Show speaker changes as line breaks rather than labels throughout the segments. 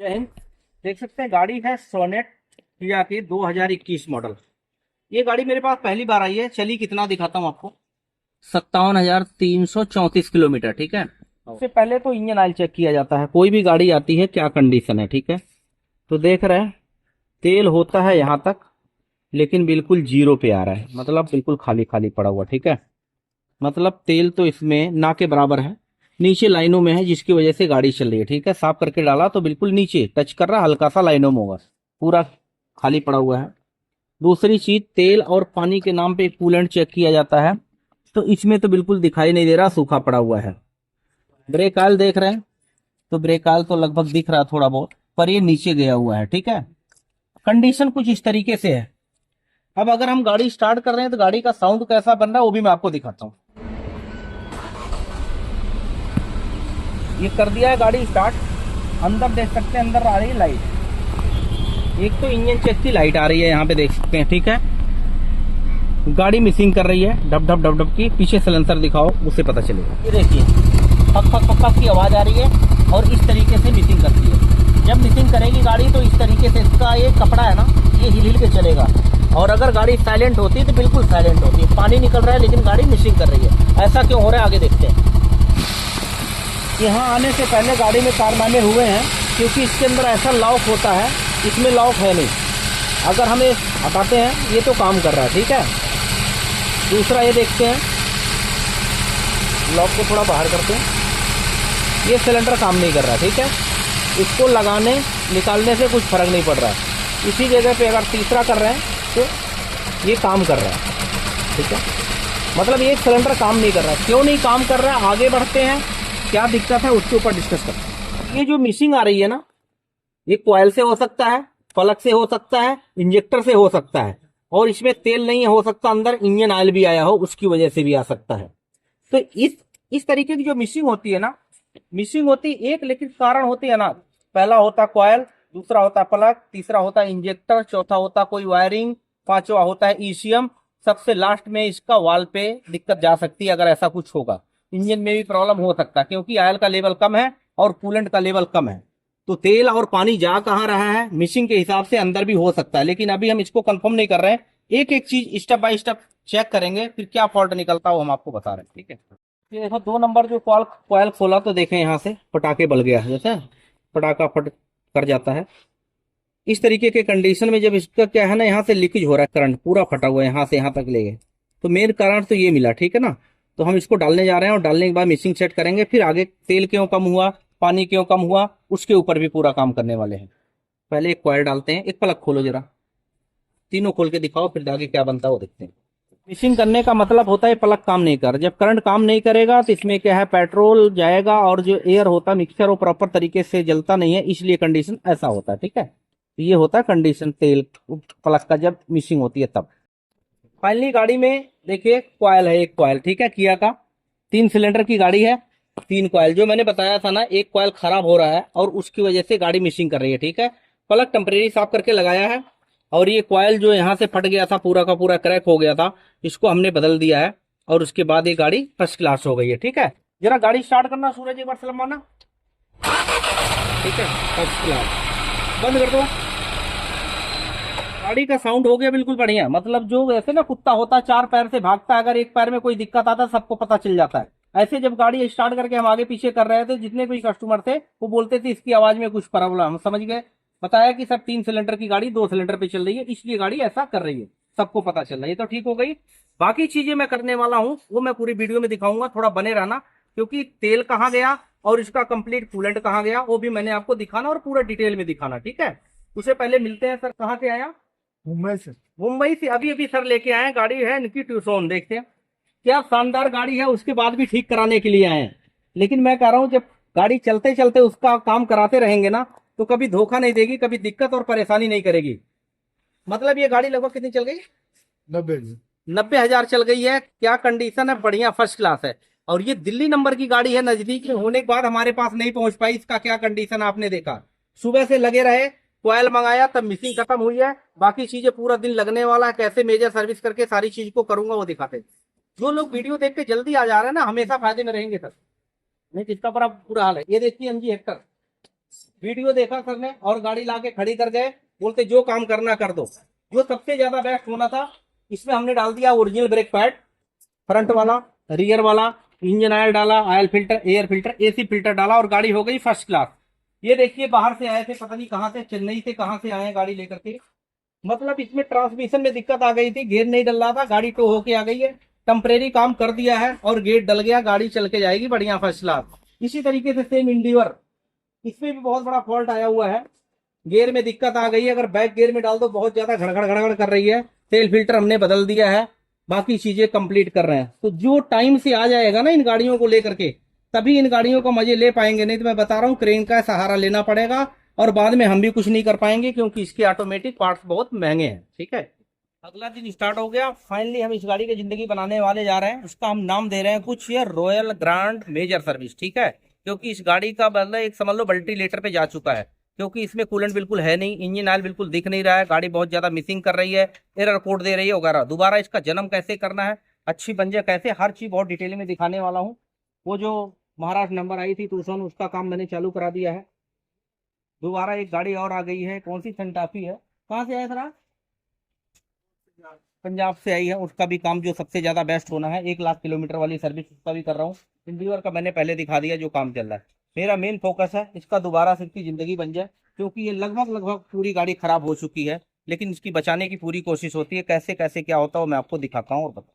जय हिंद। देख सकते हैं गाड़ी है सोनेट किया की 2021 मॉडल। ये गाड़ी मेरे पास पहली बार आई है। चलिए कितना दिखाता हूँ आपको। 57,334 किलोमीटर। ठीक है। उससे पहले तो इंजन ऑयल चेक किया जाता है, कोई भी गाड़ी आती है क्या कंडीशन है। ठीक है, तो देख रहे हैं तेल होता है यहाँ तक, लेकिन बिल्कुल जीरो पे आ रहा है, मतलब बिल्कुल खाली खाली पड़ा हुआ। ठीक है, मतलब तेल तो इसमें ना के बराबर है, नीचे लाइनों में है, जिसकी वजह से गाड़ी चल रही है। ठीक है, साफ करके डाला तो बिल्कुल नीचे टच कर रहा, हल्का सा लाइनों में होगा, पूरा खाली पड़ा हुआ है। दूसरी चीज, तेल और पानी के नाम पे कूलेंट चेक किया जाता है, तो इसमें तो बिल्कुल दिखाई नहीं दे रहा, सूखा पड़ा हुआ है। ब्रेक ऑयल देख रहे हैं, तो ब्रेक ऑयल तो लगभग दिख रहा थोड़ा बहुत, पर ये नीचे गया हुआ है। ठीक है, कंडीशन कुछ इस तरीके से है। अब अगर हम गाड़ी स्टार्ट कर रहे हैं तो गाड़ी का साउंड कैसा बन रहा है वो भी मैं आपको दिखाता हूँ। ये कर दिया है गाड़ी स्टार्ट। अंदर देख सकते हैं, अंदर आ रही है लाइट। एक तो इंजन चेक की लाइट आ रही है, यहाँ पे देख सकते हैं। ठीक है, गाड़ी मिसिंग कर रही है, डब डब डब डब की। पीछे सिलेंसर दिखाओ, उससे पता चलेगा। ये देखिए, पक पक पक पक की आवाज आ रही है और इस तरीके से मिसिंग करती है। जब मिसिंग करेगी गाड़ी तो इस तरीके से, इसका ये कपड़ा है ना, ये हिल हिल के चलेगा। और अगर गाड़ी साइलेंट होती है तो बिल्कुल साइलेंट होती है। पानी निकल रहा है लेकिन गाड़ी मिसिंग कर रही है। ऐसा क्यों हो रहा है आगे देखते हैं। यहाँ आने से पहले गाड़ी में कारनामे हुए हैं, क्योंकि इसके अंदर ऐसा लॉक होता है, इसमें लॉक है नहीं। अगर हम ये हटाते हैं, ये तो काम कर रहा है। ठीक है, दूसरा ये देखते हैं, लॉक को थोड़ा बाहर करते हैं, ये सिलेंडर काम नहीं कर रहा। ठीक है, इसको लगाने निकालने से कुछ फर्क नहीं पड़ रहा है। इसी जगह पे अगर तीसरा कर रहे हैं तो ये काम कर रहा है। ठीक है, मतलब ये सिलेंडर काम नहीं कर रहा है। क्यों नहीं काम कर रहा है, आगे बढ़ते हैं, क्या दिक्कत है उसके ऊपर डिस्कस करते हैं। ये जो मिसिंग आ रही है ना, ये कॉइल से हो सकता है, प्लग से हो सकता है, इंजेक्टर से हो सकता है, और इसमें तेल नहीं हो सकता, अंदर इंजन ऑयल भी आया हो, उसकी वजह से भी आ सकता है। तो इस तरीके की जो मिसिंग होती है ना, मिसिंग होती एक, लेकिन कारण होती है ना। पहला होता कॉइल, दूसरा होता प्लग, तीसरा होता इंजेक्टर, चौथा होता कोई वायरिंग, पांचवा होता है ईसीएम, सबसे लास्ट में इसका वाल्व पे दिक्कत जा सकती है। अगर ऐसा कुछ होगा, इंजन में भी प्रॉब्लम हो सकता है, क्योंकि ऑयल का लेवल कम है और कूलेंट का लेवल कम है। तो तेल और पानी जा कहाँ रहा है, मिसिंग के हिसाब से अंदर भी हो सकता है, लेकिन अभी हम इसको कंफर्म नहीं कर रहे हैं। एक एक चीज स्टेप बाय स्टेप चेक करेंगे, फिर क्या फॉल्ट निकलता है वो हम आपको बता रहे हैं। ठीक है, ये देखो 2 नंबर जो कॉल कॉयल खोला तो देखें यहाँ से पटाखे बल गया, जैसे पटाखा फट कर जाता है। इस तरीके के कंडीशन में जब इसका क्या है ना, यहाँ से लीकेज हो रहा है, करंट पूरा फटा हुआ है, यहाँ से यहाँ तक ले गए, तो मेन कारण तो ये मिला। ठीक है ना, तो हम इसको डालने जा रहे हैं और डालने के बाद मिक्सिंग सेट करेंगे, फिर आगे तेल क्यों कम हुआ, पानी क्यों कम हुआ, उसके ऊपर भी पूरा काम करने वाले हैं। पहले एक कॉयल डालते हैं। एक प्लग खोलो जरा, तीनों खोल के दिखाओ, फिर आगे क्या बनता है वो देखते हैं। मिक्सिंग करने का मतलब होता है प्लग काम नहीं कर, जब करंट काम नहीं करेगा तो इसमें क्या है, पेट्रोल जाएगा और जो एयर होता है मिक्सचर वो प्रॉपर तरीके से जलता नहीं है, इसलिए कंडीशन ऐसा होता है। ठीक है, तो ये होता है कंडीशन तेल प्लग का जब मिक्सिंग होती है तब। फाइनली गाड़ी में देखिए कॉयल है, एक कॉयल। ठीक है, किया का 3 सिलेंडर की गाड़ी है, 3 कॉयल। जो मैंने बताया था ना, एक कॉयल खराब हो रहा है और उसकी वजह से गाड़ी मिसिंग कर रही है। ठीक है, प्लग टेम्परेरी साफ करके लगाया है, और ये कॉयल जो यहाँ से फट गया था, पूरा का पूरा क्रैक हो गया था, इसको हमने बदल दिया है, और उसके बाद ये गाड़ी फर्स्ट क्लास हो गई है। ठीक है, जरा गाड़ी स्टार्ट करना सूरज, एक बार सलाम मारना। ठीक है, फर्स्ट क्लास। बंद कर दो। गाड़ी का साउंड हो गया बिल्कुल बढ़िया, मतलब जो ऐसे ना कुत्ता होता है 4 पैर से भागता है, अगर एक पैर में कोई दिक्कत आता है सबको पता चल जाता है। ऐसे जब गाड़ी स्टार्ट करके हम आगे पीछे कर रहे थे, जितने भी कस्टमर थे वो बोलते थे इसकी आवाज में कुछ प्रॉब्लम। हम समझ गए, बताया कि सर 3 सिलेंडर की गाड़ी 2 सिलेंडर पे चल रही है, इसलिए गाड़ी ऐसा कर रही है, सबको पता चल रहा है। ये तो ठीक हो गई। बाकी चीजें मैं करने वाला हूँ वो मैं पूरी वीडियो में दिखाऊंगा, थोड़ा बने रहना, क्योंकि तेल कहाँ गया और इसका कंप्लीट कूलेंट कहाँ गया वो भी मैंने आपको दिखाना, और पूरा डिटेल में दिखाना। ठीक है, उससे पहले मिलते हैं। सर कहाँ से आया?
मुंबई से।
मुंबई से अभी अभी सर लेके आए हैं। गाड़ी है इनकी ट्यूसोन, देखते हैं क्या शानदार गाड़ी है, उसके बाद भी ठीक कराने के लिए आए हैं। लेकिन मैं कह रहा हूँ जब गाड़ी चलते चलते उसका काम कराते रहेंगे ना, तो कभी धोखा नहीं देगी, कभी दिक्कत और परेशानी नहीं करेगी। मतलब ये गाड़ी लगभग कितनी चल गई?
90।
90,000 चल गई है। क्या कंडीशन है, बढ़िया फर्स्ट क्लास है। और ये दिल्ली नंबर की गाड़ी है, नजदीक में होने के बाद हमारे पास नहीं पहुंच पाई। इसका क्या कंडीशन आपने देखा, सुबह से लगे रहे, कोयल मंगाया तब मिसिंग खत्म हुई है। बाकी चीजें पूरा दिन लगने वाला है, कैसे मेजर सर्विस करके सारी चीज को करूंगा वो दिखाते हैं। जो लोग वीडियो देख के जल्दी आ जा रहे हैं ना, हमेशा फायदे में रहेंगे सर, नहीं तो इसका बड़ा बुरा हाल है। ये देखिए MG हेक्टर, वीडियो देखा सर ने और गाड़ी लाके खड़ी कर गए, बोलते जो काम करना कर दो। जो सबसे ज्यादा बेस्ट होना था, इसमें हमने डाल दिया ओरिजिनल ब्रेक पैड, फ्रंट वाला, रियर वाला, इंजन ऑयल डाला, oil filter, air filter, AC filter डाला और गाड़ी हो गई फर्स्ट क्लास। ये देखिए बाहर से आए थे, पता नहीं कहाँ से, चेन्नई से कहाँ से आए हैं गाड़ी लेकर के। मतलब इसमें ट्रांसमिशन में दिक्कत आ गई थी, गियर नहीं डल रहा था, गाड़ी टो होके आ गई है, टेम्परेरी काम कर दिया है और गेट डल गया, गाड़ी चल के जाएगी बढ़िया फर्स्ट क्लास। इसी तरीके से सेम इंडिवर, इसमें भी बहुत बड़ा फॉल्ट आया हुआ है, गियर में दिक्कत आ गई है, अगर बैक गियर में डाल दो बहुत ज्यादा घड़घड़ घड़घड़ कर रही है। तेल फिल्टर हमने बदल दिया है, बाकी चीजें कंप्लीट कर रहे हैं। तो जो टाइम से आ जाएगा ना इन गाड़ियों को लेकर के, तभी इन गाड़ियों को मजे ले पाएंगे, नहीं तो मैं बता रहा हूँ क्रेन का सहारा लेना पड़ेगा और बाद में हम भी कुछ नहीं कर पाएंगे, क्योंकि इसके ऑटोमेटिक पार्ट्स बहुत महंगे हैं। ठीक है, अगला दिन स्टार्ट हो गया, फाइनली हम इस गाड़ी की जिंदगी बनाने वाले जा रहे हैं। उसका हम नाम दे रहे हैं कुछ ये रॉयल ग्रांड मेजर सर्विस। ठीक है, क्योंकि इस गाड़ी का मतलब एक समझ लो वल्टीलेटर पे जा चुका है, क्योंकि इसमें कूलेंट बिल्कुल है नहीं, इंजन ऑयल बिल्कुल दिख नहीं रहा है, गाड़ी बहुत ज्यादा मिसिंग कर रही है, एरर कोड दे रही है वगैरह। दोबारा इसका जन्म कैसे करना है, अच्छी बन जाए कैसे, हर चीज बहुत डिटेल में दिखाने वाला हूँ। वो जो महाराष्ट्र नंबर आई थी टूसन, उसका काम मैंने चालू करा दिया है। दोबारा एक गाड़ी और आ गई है, कौन सी सेंटाफी है, कहाँ से आया सर आप? पंजाब से आई है, उसका भी काम जो सबसे ज्यादा बेस्ट होना है, 1 लाख किलोमीटर वाली सर्विस उसका भी कर रहा हूँ। इंडिवर का मैंने पहले दिखा दिया जो काम चल रहा है। मेरा मेन फोकस है इसका दोबारा से इसकी जिंदगी बन जाए, क्योंकि ये लगभग लगभग पूरी गाड़ी खराब हो चुकी है, लेकिन इसकी बचाने की पूरी कोशिश होती है। कैसे कैसे क्या होता है वो मैं आपको दिखाता हूँ और बताऊँ।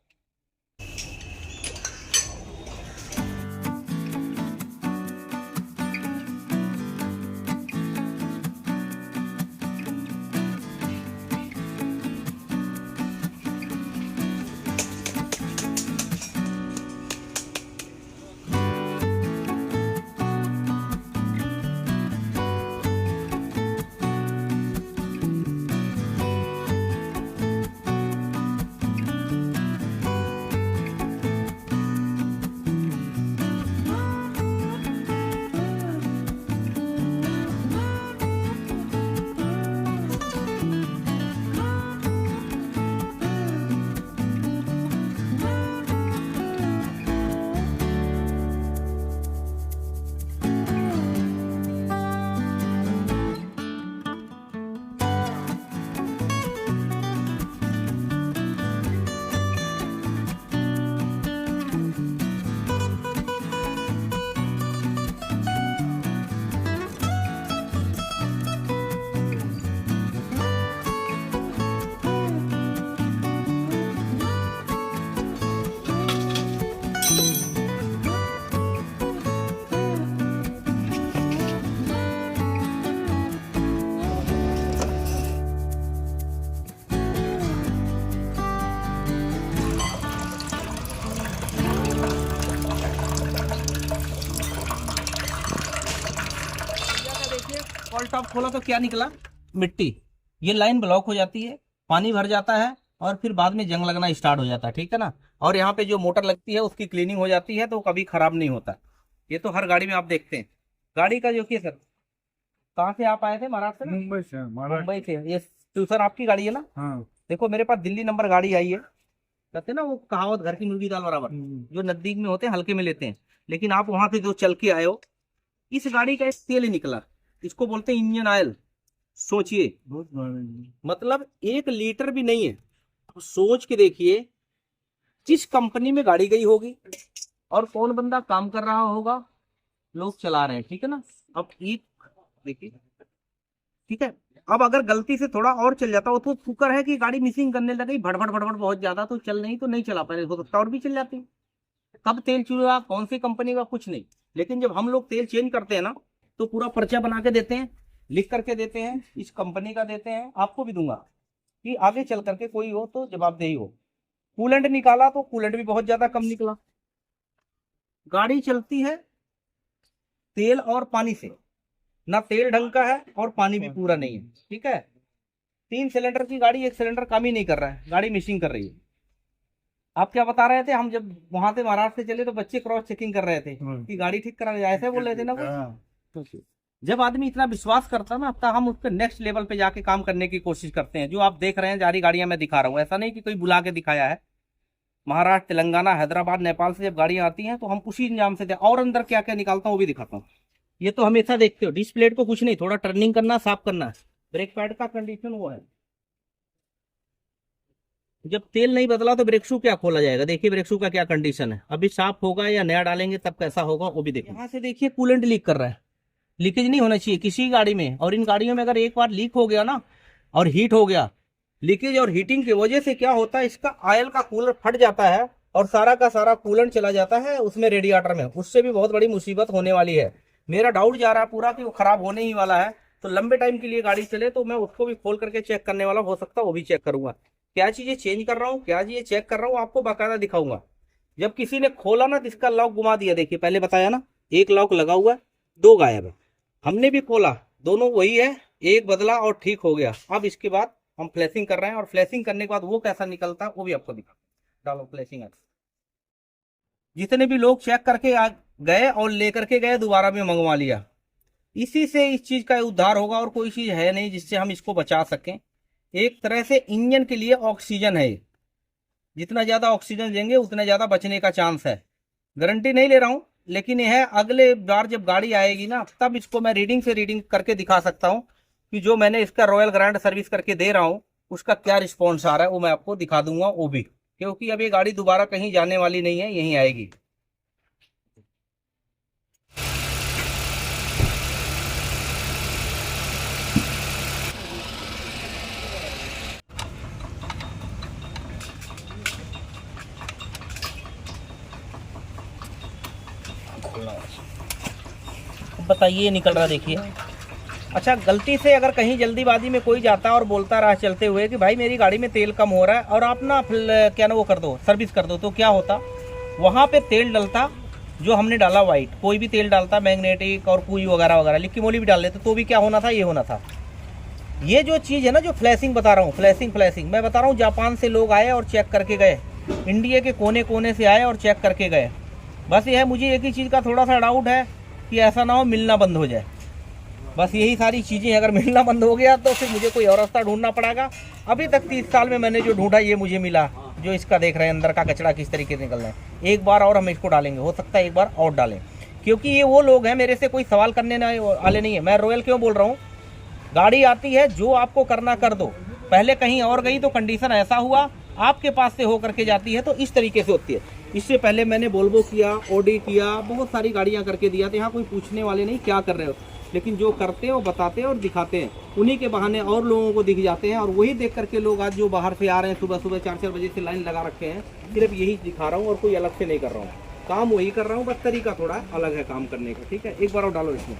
ऑल टॉप खोला तो क्या निकला, मिट्टी। ये लाइन ब्लॉक हो जाती है, पानी भर जाता है और फिर बाद में जंग लगना स्टार्ट हो जाता है। ठीक है ना, और यहाँ पे जो मोटर लगती है उसकी क्लीनिंग हो जाती है, तो कभी खराब नहीं होता। ये तो हर गाड़ी में आप देखते हैं। गाड़ी का जो कि सर, कहाँ से आप आए थे? महाराष्ट्र से?
मुंबई से, महाराष्ट्र।
मुंबई से। ये ट्यूशन आपकी गाड़ी है ना?
हाँ।
देखो मेरे पास दिल्ली नंबर गाड़ी आई है, कहते हैं ना वो कहावत, घर की मुर्गी दाल बराबर। जो नजदीक में होते हैं हल्के में लेते हैं, लेकिन आप वहां से जो चल के आए हो, इस गाड़ी का एक तेल ही निकला, इसको बोलते हैं इंजन ऑयल। सोचिए, मतलब 1 लीटर भी नहीं है। अब सोच के देखिए जिस कंपनी में गाड़ी गई होगी और कौन बंदा काम कर रहा होगा, लोग चला रहे हैं। ठीक है ना, अब एक देखिए, ठीक है, अब अगर गलती से थोड़ा और चल जाता हो तो शुक्र है कि गाड़ी मिसिंग करने लगी, भड़बड़ भड़बड़ बहुत ज्यादा, तो चल नहीं तो नहीं चला पाए, हो सकता और भी चल जाती। कब तेल चुरा, कौन सी कंपनी का, कुछ नहीं। लेकिन जब हम लोग तेल चेंज करते हैं ना, तो पूरा पर्चा बना के देते हैं, लिख करके देते हैं, इस कंपनी का देते हैं, आपको भी दूंगा कि आगे चल करके कोई हो तो जवाबदेही हो। कूलेंट निकाला तो कूलेंट भी बहुत ज्यादा कम निकला। गाड़ी चलती है तेल और पानी से, ना तेल ढंग का है और पानी भी पूरा नहीं है। ठीक है, 3 सिलेंडर की गाड़ी, 1 सिलेंडर काम ही नहीं कर रहा है, गाड़ी मिसिंग कर रही है। आप क्या बता रहे थे? हम जब वहां से महाराष्ट्र से चले तो बच्चे क्रॉस चेकिंग कर रहे थे कि गाड़ी ठीक करा, ऐसे बोल रहे थे ना वो। जब आदमी इतना विश्वास करता ना, तब हम उस पर नेक्स्ट लेवल पे जाके काम करने की कोशिश करते हैं। जो आप देख रहे हैं सारी गाड़ियां मैं दिखा रहा हूँ, ऐसा नहीं कि कोई बुला के दिखाया है। महाराष्ट्र, तेलंगाना, हैदराबाद, नेपाल से जब गाड़ियां आती हैं तो हम उसी इंजाम से और अंदर क्या क्या निकालता हूँ वो भी दिखाता हूँ। ये तो हमेशा देखते हो, डिस्क प्लेट को कुछ नहीं, थोड़ा टर्निंग करना, साफ करना। ब्रेक पैड का कंडीशन वो है, जब तेल नहीं बदला तो ब्रेक शू क्या खोला जाएगा। देखिए ब्रेक शू का क्या कंडीशन है, अभी साफ होगा या नया डालेंगे तब कैसा होगा वो भी देखिए। यहाँ से देखिए कूलेंट लीक कर रहा है, लीकेज नहीं होना चाहिए किसी गाड़ी में। और इन गाड़ियों में अगर एक बार लीक हो गया ना और हीट हो गया, लीकेज और हीटिंग की वजह से क्या होता है, इसका ऑयल का कूलर फट जाता है और सारा का सारा कूलेंट चला जाता है उसमें रेडिएटर में, उससे भी बहुत बड़ी मुसीबत होने वाली है। मेरा डाउट जा रहा है पूरा कि वो खराब होने ही वाला है। तो लंबे टाइम के लिए गाड़ी चले तो मैं उसको भी खोल करके चेक करने वाला, हो सकता है वो भी चेक करूंगा, क्या चीजें चेंज कर रहा हूँ, क्या चीजें चेक कर रहा हूँ, आपको बाकायदा दिखाऊंगा। जब किसी ने खोला ना तो इसका लॉक घुमा दिया, देखिए पहले बताया ना, एक लॉक लगा हुआ है, दो गायब है। हमने भी खोला, दोनों वही है, एक बदला और ठीक हो गया। अब इसके बाद हम फ्लैशिंग कर रहे हैं और फ्लैशिंग करने के बाद वो कैसा निकलता है वो भी आपको दिखा। डालो फ्लैशिंग। जितने भी लोग चेक करके गए और लेकर के गए दोबारा में मंगवा लिया, इसी से इस चीज का उद्धार होगा और कोई चीज है नहीं जिससे हम इसको बचा सकें। एक तरह से इंजन के लिए ऑक्सीजन है, जितना ज्यादा ऑक्सीजन देंगे उतना ज्यादा बचने का चांस है। गारंटी नहीं ले रहा हूं, लेकिन यह है अगले बार जब गाड़ी आएगी ना तब इसको मैं रीडिंग से रीडिंग करके दिखा सकता हूं कि जो मैंने इसका रॉयल ग्रांड सर्विस करके दे रहा हूं उसका क्या रिस्पॉन्स आ रहा है, वो मैं आपको दिखा दूंगा वो भी, क्योंकि अब ये गाड़ी दोबारा कहीं जाने वाली नहीं है, यहीं आएगी। बताइए निकल रहा देखिए। अच्छा, गलती से अगर कहीं जल्दीबाजी में कोई जाता है और बोलता रहा चलते हुए कि भाई मेरी गाड़ी में तेल कम हो रहा है और आप ना क्या ना वो कर दो, सर्विस कर दो, तो क्या होता, वहाँ पे तेल डलता जो हमने डाला वाइट, कोई भी तेल डालता मैग्नेटिक और पूई वगैरह वगैरह, लिक्की मोली भी डाल लेते तो भी क्या होना था, ये होना था। ये जो चीज़ है ना जो फ्लैशिंग बता रहा हूँ, फ्लैशिंग मैं बता रहा हूँ, जापान से लोग आए और चेक करके गए, इंडिया के कोने कोने से आए और चेक करके गए। बस ये है, मुझे एक ही चीज़ का थोड़ा सा डाउट है कि ऐसा ना हो मिलना बंद हो जाए, बस यही सारी चीज़ें। अगर मिलना बंद हो गया तो फिर मुझे कोई और रास्ता ढूंढना पड़ेगा। अभी तक 30 साल में मैंने जो ढूंढा ये मुझे मिला, जो इसका देख रहे हैं अंदर का कचरा किस तरीके से निकल रहा है। एक बार और हम इसको डालेंगे, हो सकता है एक बार और डालें, क्योंकि ये वो लोग हैं, मेरे से कोई सवाल करने वाले नहीं है। मैं रॉयल क्यों बोल रहा हूँ, गाड़ी आती है जो आपको करना कर दो, पहले कहीं और गई तो कंडीशन ऐसा हुआ, आपके पास से होकर के जाती है तो इस तरीके से होती है। इससे पहले मैंने वोल्वो किया, ऑडी किया, बहुत सारी गाड़ियां करके दिया था, यहाँ कोई पूछने वाले नहीं क्या कर रहे हो, लेकिन जो करते हैं वो बताते हैं और दिखाते हैं, उन्हीं के बहाने और लोगों को दिख जाते हैं। और वही देख करके लोग आज जो बाहर से आ रहे हैं सुबह सुबह 4-4 बजे से लाइन लगा रखे हैं, सिर्फ यही दिखा रहा हूँ और कोई अलग से नहीं कर रहा हूँ, काम वही कर रहा हूँ, बस तरीका थोड़ा अलग है काम करने का। ठीक है, एक बार और डालो इसमें।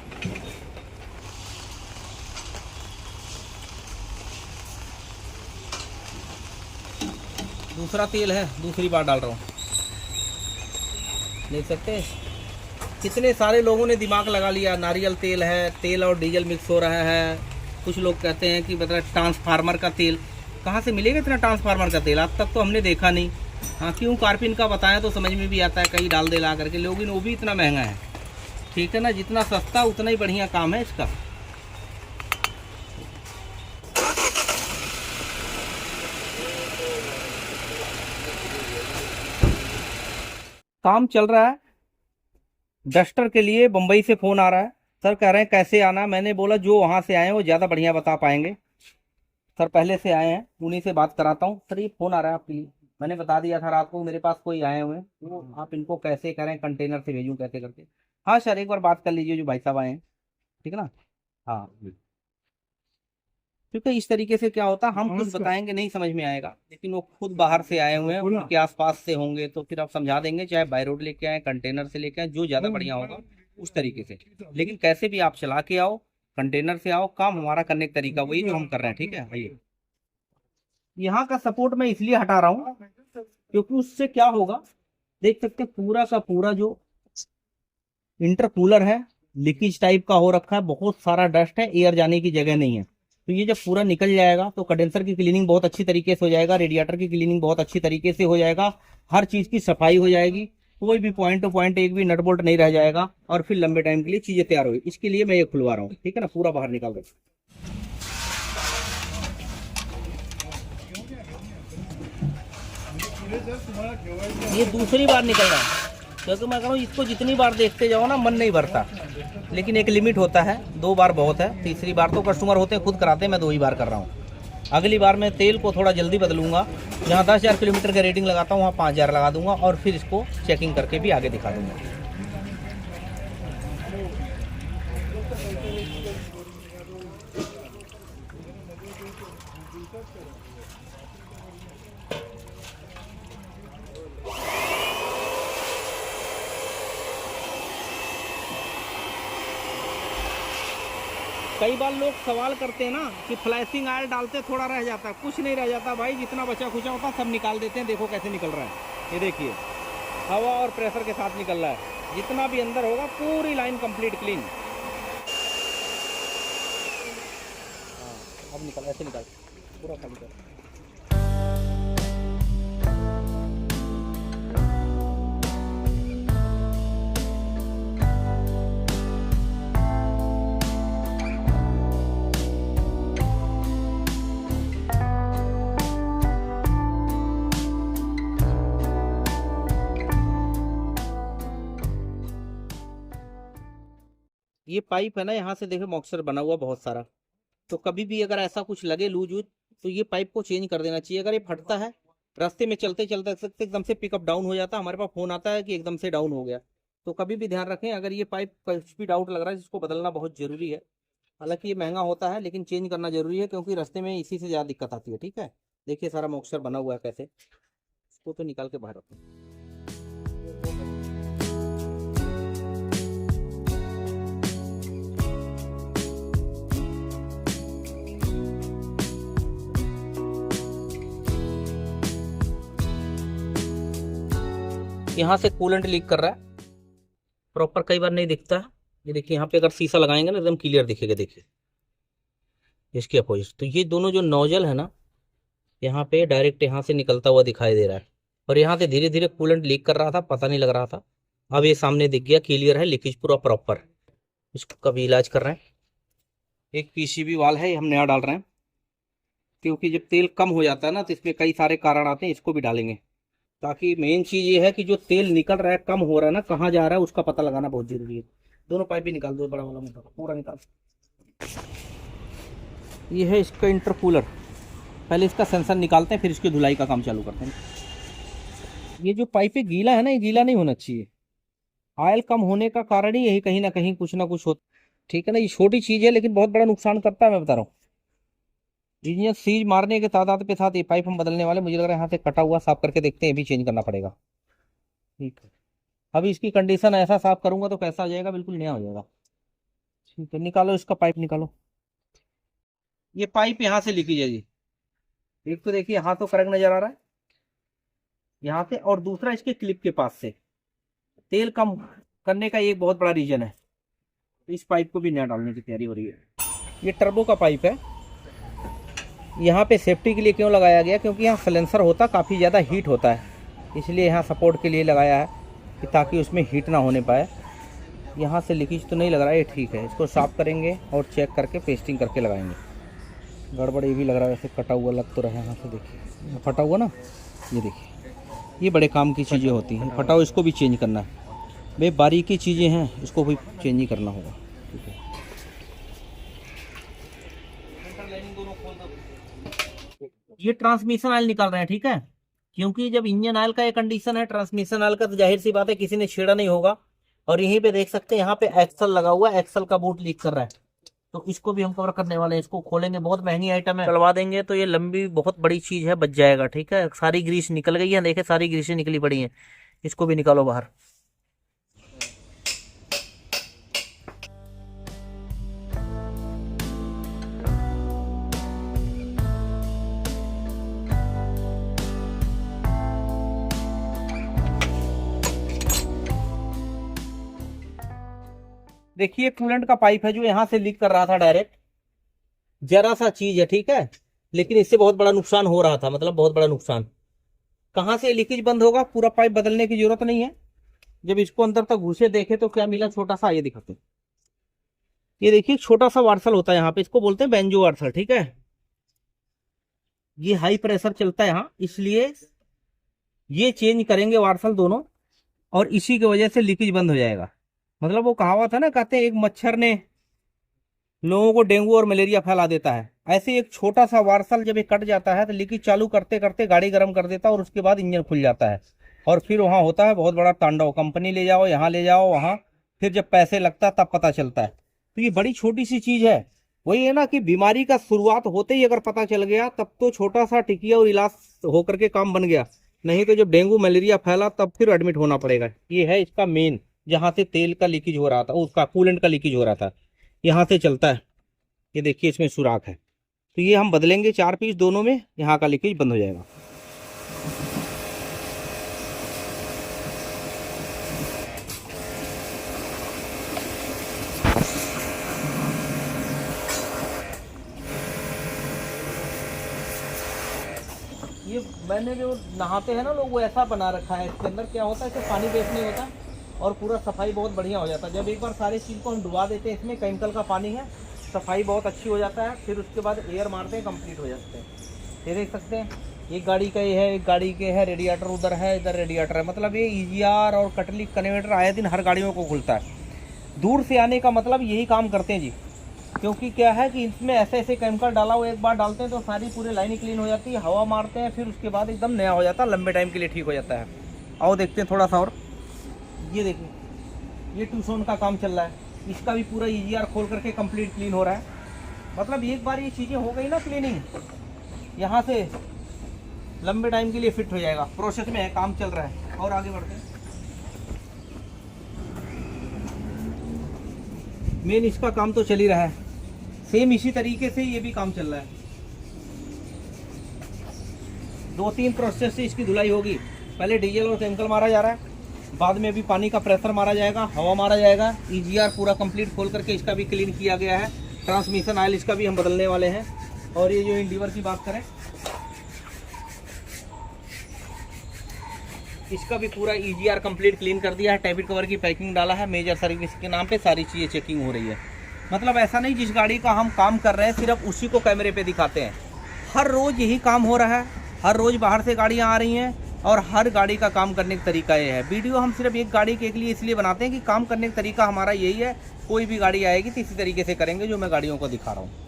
दूसरा तेल है, दूसरी बार डाल रहा हूँ, देख सकते हैं कितने सारे लोगों ने दिमाग लगा लिया, नारियल तेल है, तेल और डीजल मिक्स हो रहा है। कुछ लोग कहते हैं कि मतलब ट्रांसफार्मर का तेल, कहाँ से मिलेगा इतना ट्रांसफार्मर का तेल, आज तक तो हमने देखा नहीं। हाँ, क्यों कार्पिन का बताएं तो समझ में भी आता है, कहीं डाल दे ला करके, लेकिन वो भी इतना महंगा है। ठीक है ना, जितना सस्ता उतना ही बढ़िया काम है इसका। काम चल रहा है। डस्टर के लिए बम्बई से फ़ोन आ रहा है, सर कह रहे हैं कैसे आना। मैंने बोला जो वहाँ से आए हैं वो ज़्यादा बढ़िया बता पाएंगे, सर पहले से आए हैं उन्हीं से बात कराता हूँ। सर ये फ़ोन आ रहा है आपके लिए, मैंने बता दिया था रात को मेरे पास कोई आए हुए हैं, तो आप इनको कैसे कह रहे हैं कंटेनर से भेजूँ कैसे करके। हाँ सर एक बार बात कर लीजिए जो भाई साहब आए हैं, ठीक है ना। हाँ, क्योंकि इस तरीके से क्या होता है, हम कुछ बताएंगे नहीं समझ में आएगा, लेकिन वो खुद बाहर से आए हुए हैं, उनके आसपास से होंगे तो फिर आप समझा देंगे, चाहे बाय रोड लेके आए, कंटेनर से लेके आए, जो ज़्यादा बढ़िया होगा उस तरीके से। लेकिन कैसे भी आप चला के आओ, कंटेनर से आओ, काम हमारा करने का तरीका वही जो हम कर रहे हैं। ठीक है भैया, यहाँ का सपोर्ट मैं इसलिए हटा रहा हूँ क्योंकि उससे क्या होगा, देख सकते हैं पूरा का पूरा जो इंटरकूलर है लीकेज टाइप का हो रखा है, बहुत सारा डस्ट है, एयर जाने की जगह नहीं है। तो ये जब पूरा निकल जाएगा तो कंडेंसर की क्लीनिंग बहुत अच्छी तरीके से हो जाएगा, रेडिएटर की क्लीनिंग बहुत अच्छी तरीके से हो जाएगा, हर चीज़ की सफाई हो जाएगी, कोई भी पॉइंट टू पॉइंट एक भी नट बोल्ट नहीं रह जाएगा, और फिर लंबे टाइम के लिए चीज़ें तैयार होगी। इसके लिए मैं ये खुलवा रहा हूँ, ठीक है ना, पूरा बाहर निकाल दो। ये दूसरी बार निकल रहा है, क्योंकि मैं कह रहा हूँ इसको जितनी बार देखते जाओ ना मन नहीं भरता, लेकिन एक लिमिट होता है, 2 बार बहुत है, तीसरी बार तो कस्टमर होते हैं खुद कराते हैं, मैं 2 ही बार कर रहा हूँ। अगली बार मैं तेल को थोड़ा जल्दी बदलूंगा, जहाँ 10,000 किलोमीटर का रेटिंग लगाता हूँ वहाँ 5,000 लगा दूंगा और फिर इसको चेकिंग करके भी आगे दिखा दूंगा। कई बार लोग सवाल करते हैं ना कि फ्लैशिंग ऑयल डालते थोड़ा रह जाता है, कुछ नहीं रह जाता भाई, जितना बचा खुचा होता सब निकाल देते हैं। देखो कैसे निकल रहा है, ये देखिए हवा और प्रेशर के साथ निकल रहा है, जितना भी अंदर होगा पूरी लाइन कंप्लीट क्लीन। हाँ अब निकल, ऐसे निकाल पूरा खाली कर। ये पाइप है ना, यहाँ से देखो मॉक्सर बना हुआ बहुत सारा, तो कभी भी अगर ऐसा कुछ लगे लूज वूज तो ये पाइप को चेंज कर देना चाहिए। अगर ये फटता है रास्ते में चलते चलते एकदम से पिकअप डाउन हो जाता है, हमारे पास फोन आता है कि एकदम से डाउन हो गया। तो कभी भी ध्यान रखें, अगर ये पाइप कुछ भी डाउट लग रहा है जिसको बदलना बहुत जरूरी है। हालांकि ये महंगा होता है लेकिन चेंज करना जरूरी है, क्योंकि रास्ते में इसी से ज़्यादा दिक्कत आती है। ठीक है, देखिए सारा मॉक्सर बना हुआ है कैसे, इसको तो निकाल के बाहर रखो। यहाँ से कूलेंट लीक कर रहा है प्रॉपर, कई बार नहीं दिखता है। ये देखिए यहाँ पे अगर शीशा लगाएंगे ना एकदम क्लियर दिखेगा, देखिए इसके अपोजिट। तो ये दोनों जो नोजल है ना, यहाँ पे डायरेक्ट यहाँ से निकलता हुआ दिखाई दे रहा है, और यहाँ से धीरे धीरे कूलेंट लीक कर रहा था, पता नहीं लग रहा था। अब ये सामने दिख गया, क्लियर है, लीकेज पूरा प्रॉपर। इसको कभी इलाज कर रहे हैं। एक पीसीबी वाल है, ये हम नया डाल रहे हैं, क्योंकि जब तेल कम हो जाता है ना तो इसमें कई सारे कारण आते हैं, इसको भी डालेंगे। ताकि मेन चीज ये है कि जो तेल निकल रहा है, कम हो रहा है ना, कहाँ जा रहा है उसका पता लगाना बहुत जरूरी है। दोनों पाइप भी निकाल दो, बड़ा वाला मोटा पूरा निकाल। ये है इसका इंटरकूलर, पहले इसका सेंसर निकालते हैं फिर इसकी धुलाई का काम चालू करते हैं। ये जो पाइप गीला है ना, ये गीला नहीं होना चाहिए। ऑयल कम होने का कारण ही यही कहीं ना कुछ होता। ठीक है ना, ये छोटी चीज है लेकिन बहुत बड़ा नुकसान करता है, मैं बता रहा हूँ। इंजन सीज मारने के तादाद पे साथ ये पाइप हम बदलने वाले, मुझे लग रहा है यहाँ से कटा हुआ, साफ करके देखते हैं, ये भी चेंज करना पड़ेगा। ठीक है, अभी इसकी कंडीशन ऐसा साफ करूंगा तो कैसा आ जाएगा, बिल्कुल नया हो जाएगा। ठीक है, निकालो इसका पाइप निकालो। ये पाइप यहाँ से लीकेज है जी, एक तो देखिए यहाँ तो करंट नजर आ रहा है यहाँ से, और दूसरा इसके क्लिप के पास से। तेल कम करने का एक बहुत बड़ा रीजन है, तो इस पाइप को भी नया डालने की तैयारी हो रही है। ये टर्बो का पाइप है, यहाँ पे सेफ्टी के लिए क्यों लगाया गया, क्योंकि यहाँ सिलेंसर होता काफ़ी ज़्यादा हीट होता है, इसलिए यहाँ सपोर्ट के लिए लगाया है कि ताकि उसमें हीट ना होने पाए। यहाँ से लीकेज तो नहीं लग रहा है, ये ठीक है। इसको साफ़ करेंगे और चेक करके पेस्टिंग करके लगाएंगे। गड़बड़ ये भी लग रहा है, वैसे कटा हुआ लग तो रहा है। यहाँ से देखिए फटा हुआ ना, ये देखिए, ये बड़े काम की चीज़ें होती हैं। फटा हुआ इसको भी चेंज करना है भाई, बारीकी चीज़ें हैं, इसको भी चेंज ही करना होगा। ठीक है, ये ट्रांसमिशन ऑयल निकाल रहे हैं। ठीक है, क्योंकि जब इंजन ऑयल का ये कंडीशन है, ट्रांसमिशन ऑयल का, तो जाहिर सी बात है किसी ने छेड़ा नहीं होगा। और यहीं पे देख सकते हैं, यहाँ पे एक्सल लगा हुआ है, एक्सल का बूट लीक कर रहा है, तो इसको भी हम कवर करने वाले हैं। इसको खोलेंगे, बहुत महंगी आइटम है, चलवा देंगे तो ये लंबी बहुत बड़ी चीज है, बच जाएगा। ठीक है, सारी ग्रीस निकल गई है, देखे सारी ग्रीसें निकली पड़ी हैं, इसको भी निकालो बाहर। देखिए कूलेंट का पाइप है जो यहाँ से लीक कर रहा था डायरेक्ट, जरा सा चीज है। ठीक है, लेकिन इससे बहुत बड़ा नुकसान हो रहा था, मतलब बहुत बड़ा नुकसान। कहाँ से लीकेज बंद होगा, पूरा पाइप बदलने की जरूरत नहीं है। जब इसको अंदर तक घुसे देखे तो क्या मिला, छोटा सा, ये दिखाते हैं। ये देखिए छोटा सा वार्सल होता है यहाँ पे, इसको बोलते हैं बेंजो वार्सल। ठीक है, ये हाई प्रेशर चलता है यहाँ, इसलिए ये चेंज करेंगे वार्सल दोनों, और इसी की वजह से लीकेज बंद हो जाएगा। मतलब वो कहावत है ना, कहते हैं एक मच्छर ने लोगों को डेंगू और मलेरिया फैला देता है, ऐसे एक छोटा सा वार्सल जब ये कट जाता है तो लीकेज चालू करते करते गाड़ी गर्म कर देता है और उसके बाद इंजन खुल जाता है। और फिर वहाँ होता है बहुत बड़ा तांडव, कंपनी ले जाओ, यहाँ ले जाओ, वहाँ फिर जब पैसे लगता है तब पता चलता है। तो ये बड़ी छोटी सी चीज है। वही है ना कि बीमारी का शुरुआत होते ही अगर पता चल गया तब तो छोटा सा टिकिया और इलाज होकर के काम बन गया। नहीं तो जब डेंगू मलेरिया फैला तब फिर एडमिट होना पड़ेगा। ये है इसका मेन, जहाँ से तेल का लीकेज हो रहा था, उसका कूलेंट का लीकेज हो रहा था, यहाँ से चलता है। ये देखिए इसमें सुराख है, तो ये हम बदलेंगे 4 पीस दोनों में, यहाँ का लीकेज बंद हो जाएगा। ये मैंने जो नहाते हैं ना लोग, वो ऐसा बना रखा है, इसके अंदर क्या होता है कि पानी वेस्ट नहीं होता और पूरा सफाई बहुत बढ़िया हो जाता है। जब एक बार सारी चीज़ को हम डुबा देते हैं, इसमें केमिकल का पानी है, सफाई बहुत अच्छी हो जाता है। फिर उसके बाद एयर मारते हैं, कंप्लीट हो जाते हैं। ये देख सकते हैं, एक गाड़ी का ये है, एक गाड़ी के है, रेडिएटर उधर है, इधर रेडिएटर है। मतलब ये ईजीआर और कटलिक कन्वर्टर आए दिन हर गाड़ियों को खुलता है। दूर से आने का मतलब यही काम करते हैं जी, क्योंकि क्या है कि इसमें ऐसे ऐसे केमिकल डाला हुआ, एक बार डालते हैं तो सारी पूरी लाइन ही क्लीन हो जाती है, हवा मारते हैं, फिर उसके बाद एकदम नया हो जाता है, लंबे टाइम के लिए ठीक हो जाता है। आओ देखते हैं थोड़ा सा और। ये देखिए, ये ट्यूशन का काम चल रहा है, इसका भी पूरा ईजीआर खोल करके कंप्लीट क्लीन हो रहा है। मतलब एक बार ये चीज़ें हो गई ना क्लीनिंग, यहाँ से लंबे टाइम के लिए फिट हो जाएगा। प्रोसेस में है, काम चल रहा है। और आगे बढ़ते हैं। मेन इसका काम तो चल ही रहा है, सेम इसी तरीके से ये भी काम चल रहा है। 2-3 प्रोसेस से इसकी धुलाई होगी। पहले डीजल और केमिकल मारा जा रहा है, बाद में अभी पानी का प्रेशर मारा जाएगा, हवा मारा जाएगा। ईजीआर पूरा कंप्लीट खोल करके इसका भी क्लीन किया गया है। ट्रांसमिशन ऑयल इसका भी हम बदलने वाले हैं। और ये जो इंडिवर की बात करें, इसका भी पूरा ईजीआर कंप्लीट क्लीन कर दिया है। टैबिट कवर की पैकिंग डाला है, मेजर सर्विस के नाम पे सारी चीज़ें चेकिंग हो रही है। मतलब ऐसा नहीं जिस गाड़ी का हम काम कर रहे हैं सिर्फ उसी को कैमरे पे दिखाते हैं। हर रोज़ यही काम हो रहा है, हर रोज़ बाहर से गाड़ियाँ आ रही हैं और हर गाड़ी का काम करने का तरीका ये है। वीडियो हम सिर्फ एक गाड़ी के लिए इसलिए बनाते हैं कि काम करने का तरीका हमारा यही है। कोई भी गाड़ी आएगी तो इसी तरीके से करेंगे जो मैं गाड़ियों को दिखा रहा हूँ।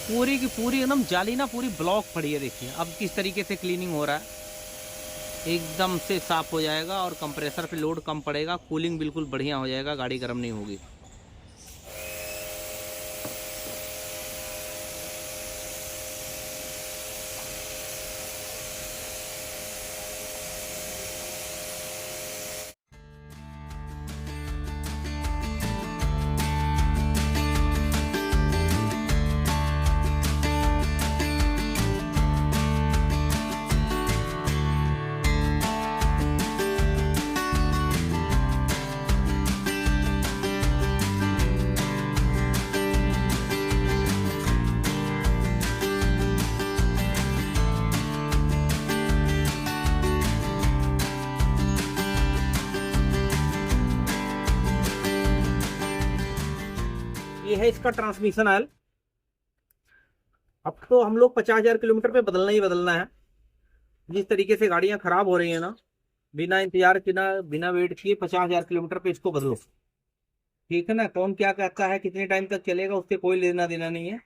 पूरी की पूरी एकदम जाली ना पूरी ब्लॉक पड़ी है। देखिए अब किस तरीके से क्लीनिंग हो रहा है, एकदम से साफ हो जाएगा और कंप्रेसर पे लोड कम पड़ेगा, कूलिंग बिल्कुल बढ़िया हो जाएगा, गाड़ी गर्म नहीं होगी। ये है इसका ट्रांसमिशन ऑयल। अब तो हम लोग 50,000 किलोमीटर पे बदलना ही बदलना है। जिस तरीके से गाड़ियां खराब हो रही है ना, बिना इंतजार किए, बिना वेट किए 50,000 किलोमीटर पे इसको बदलो। ठीक है ना, कौन क्या कहता है कितने टाइम तक चलेगा उससे कोई लेना देना नहीं है।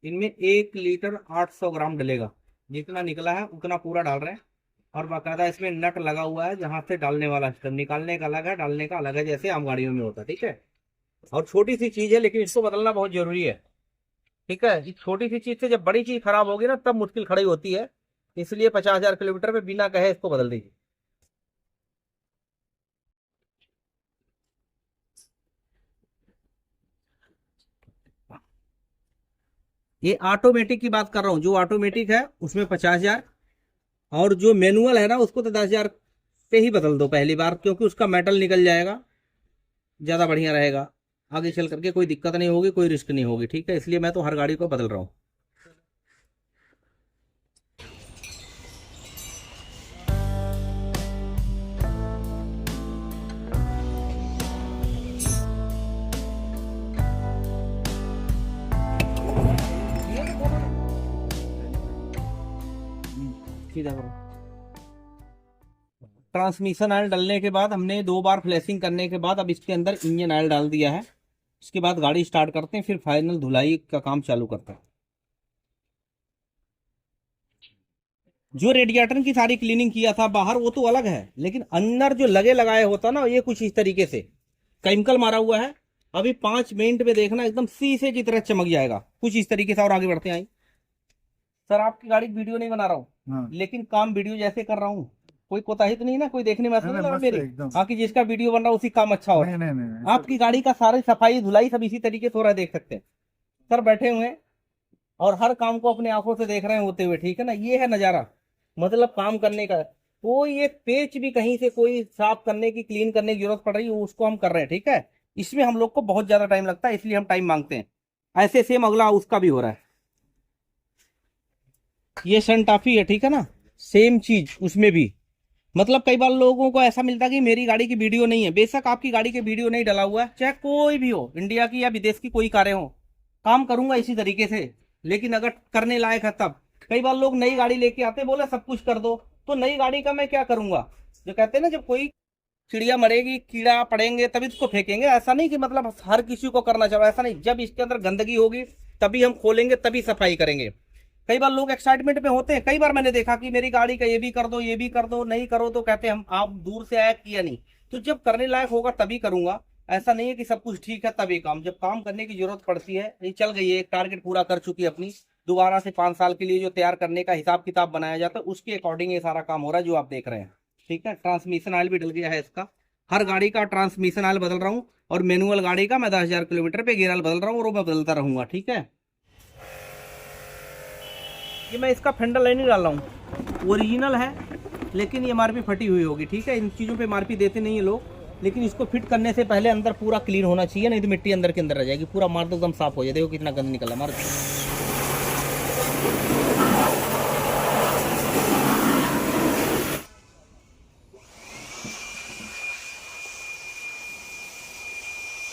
इनमें 1 लीटर 800 ग्राम डलेगा, जितना निकला है उतना पूरा डाल रहे हैं। और बाकायदा इसमें नट लगा हुआ है, जहाँ से डालने वाला सिस्टम, निकालने का अलग है, डालने का अलग है, जैसे आम गाड़ियों में होता है। ठीक है, और छोटी सी चीज है लेकिन इसको बदलना बहुत जरूरी है। ठीक है, इस छोटी सी चीज से जब बड़ी चीज खराब होगी ना तब मुश्किल खड़ी होती है। इसलिए 50,000 किलोमीटर पे बिना कहे इसको बदल दीजिए। ये ऑटोमेटिक की बात कर रहा हूँ, जो ऑटोमेटिक है उसमें 50,000, और जो मैनुअल है ना उसको तो 10,000 पे ही बदल दो पहली बार, क्योंकि उसका मेटल निकल जाएगा, ज़्यादा बढ़िया रहेगा। आगे चल करके कोई दिक्कत नहीं होगी, कोई रिस्क नहीं होगी, ठीक है। इसलिए मैं तो हर गाड़ी को बदल रहा हूँ। सीधा करो। ट्रांसमिशन ऑयल डालने के बाद हमने 2 बार फ्लैशिंग करने के बाद अब इसके अंदर इंजन ऑयल डाल दिया है। इसके बाद गाड़ी स्टार्ट करते हैं, फिर फाइनल धुलाई का काम चालू करते हैं। जो रेडिएटर की सारी क्लीनिंग किया था बाहर वो तो अलग है, लेकिन अंदर जो लगे लगाए होता ना, ये कुछ इस तरीके से केमिकल मारा हुआ है। अभी 5 मिनट में देखना एकदम शीशे की तरह चमक जाएगा, कुछ इस तरीके से। और आगे बढ़ते हैं। सर आपकी गाड़ी की वीडियो नहीं बना रहा हूँ,
हाँ।
लेकिन काम वीडियो जैसे कर रहा हूँ, कोई कोताही तो नहीं ना, कोई देखने में ऐसा नहीं लग रहा
मस्त
मेरी?
है एकदम।
हाँ, कि जिसका वीडियो बन रहा है उसी काम अच्छा हो रहा है।
नहीं
आपकी गाड़ी का सारी सफाई धुलाई सब इसी तरीके से हो रहा है, देख सकते हैं। सर बैठे हुए हैं और हर काम को अपने आंखों से देख रहे हैं होते हुए, ठीक है ना। ये है नजारा, मतलब काम करने का। कोई एक पेच भी कहीं से कोई साफ करने की, क्लीन करने की जरूरत पड़ रही है, उसको हम कर रहे हैं, ठीक है। इसमें हम लोग को बहुत ज्यादा टाइम लगता है, इसलिए हम टाइम मांगते हैं। ऐसे सेम अगला उसका भी हो रहा है। ये सन टाफी है, ठीक है ना, सेम चीज उसमें भी। मतलब कई बार लोगों को ऐसा मिलता है कि मेरी गाड़ी की वीडियो नहीं है। बेशक आपकी गाड़ी की वीडियो नहीं डला हुआ है, चाहे कोई भी हो, इंडिया की या विदेश की कोई कारें हो, काम करूंगा इसी तरीके से। लेकिन अगर करने लायक है तब। कई बार लोग नई गाड़ी लेके आते, बोले सब कुछ कर दो, तो नई गाड़ी का मैं क्या करूंगा? जो कहते हैं ना, जब कोई चिड़िया मरेगी, कीड़ा पड़ेंगे तभी उसको फेंकेंगे। ऐसा नहीं कि मतलब हर किसी को करना चाहिए, ऐसा नहीं। जब इसके अंदर गंदगी होगी तभी हम खोलेंगे, तभी सफाई करेंगे। कई बार लोग एक्साइटमेंट में होते हैं, कई बार मैंने देखा कि मेरी गाड़ी का ये भी कर दो, ये भी कर दो, नहीं करो तो कहते हैं हम आप दूर से आया किया नहीं। तो जब करने लायक होगा तभी करूंगा। ऐसा नहीं है कि सब कुछ ठीक है तभी काम। जब काम करने की जरूरत पड़ती है, ये चल गई है, एक टारगेट पूरा कर चुकी है अपनी, दोबारा से 5 साल के लिए जो तैयार करने का हिसाब किताब बनाया जाता है, उसके अकॉर्डिंग ये सारा काम हो रहा है जो आप देख रहे हैं, ठीक है। ट्रांसमिशन ऑयल भी डल गया है इसका। हर गाड़ी का ट्रांसमिशन ऑयल बदल रहा हूँ, और मैनुअल गाड़ी का मैं 10,000 किलोमीटर पे गियर ऑयल बदल रहा हूँ, और वो मैं बदलता रहूंगा, ठीक है। ये मैं इसका फेंडर लाइनिंग डाल रहा हूँ, ओरिजिनल है, लेकिन ये एमआरपी फटी हुई होगी, ठीक है। इन चीज़ों पे एमआरपी देते नहीं है लोग, लेकिन इसको फिट करने से पहले अंदर पूरा क्लीन होना चाहिए, नहीं तो मिट्टी अंदर के अंदर रह जाएगी। पूरा मार दो, एकदम साफ हो जाए। देखो कितना गंद निकला मार।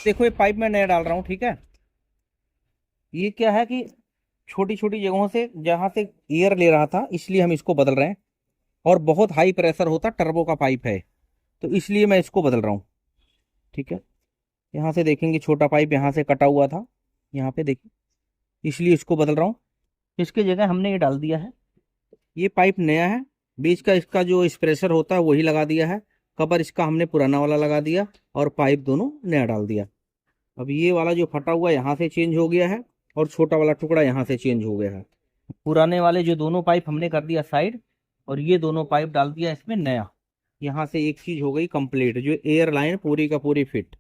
देखो ये पाइप मैं नया डाल रहा हूँ, ठीक है। ये क्या है कि छोटी छोटी जगहों से जहां से एयर ले रहा था, इसलिए हम इसको बदल रहे हैं। और बहुत हाई प्रेशर होता, टर्बो का पाइप है, तो इसलिए मैं इसको बदल रहा हूँ, ठीक है। यहाँ से देखेंगे छोटा पाइप यहाँ से कटा हुआ था, यहाँ पे देखिए, इसलिए इसको बदल रहा हूँ। इसकी जगह हमने ये डाल दिया है, ये पाइप नया है। बीच का इसका जो स्प्रेशर होता है वही लगा दिया है। कवर इसका हमने पुराना वाला लगा दिया, और पाइप दोनों नया डाल दिया। अब ये वाला जो फटा हुआ यहाँ से चेंज हो गया है, और छोटा वाला टुकड़ा यहाँ से चेंज हो गया है। पुराने वाले जो दोनों पाइप हमने कर दिया साइड, और ये दोनों पाइप डाल दिया इसमें नया। यहाँ से एक चीज हो गई कंप्लीट, जो एयर लाइन पूरी का पूरी फिट।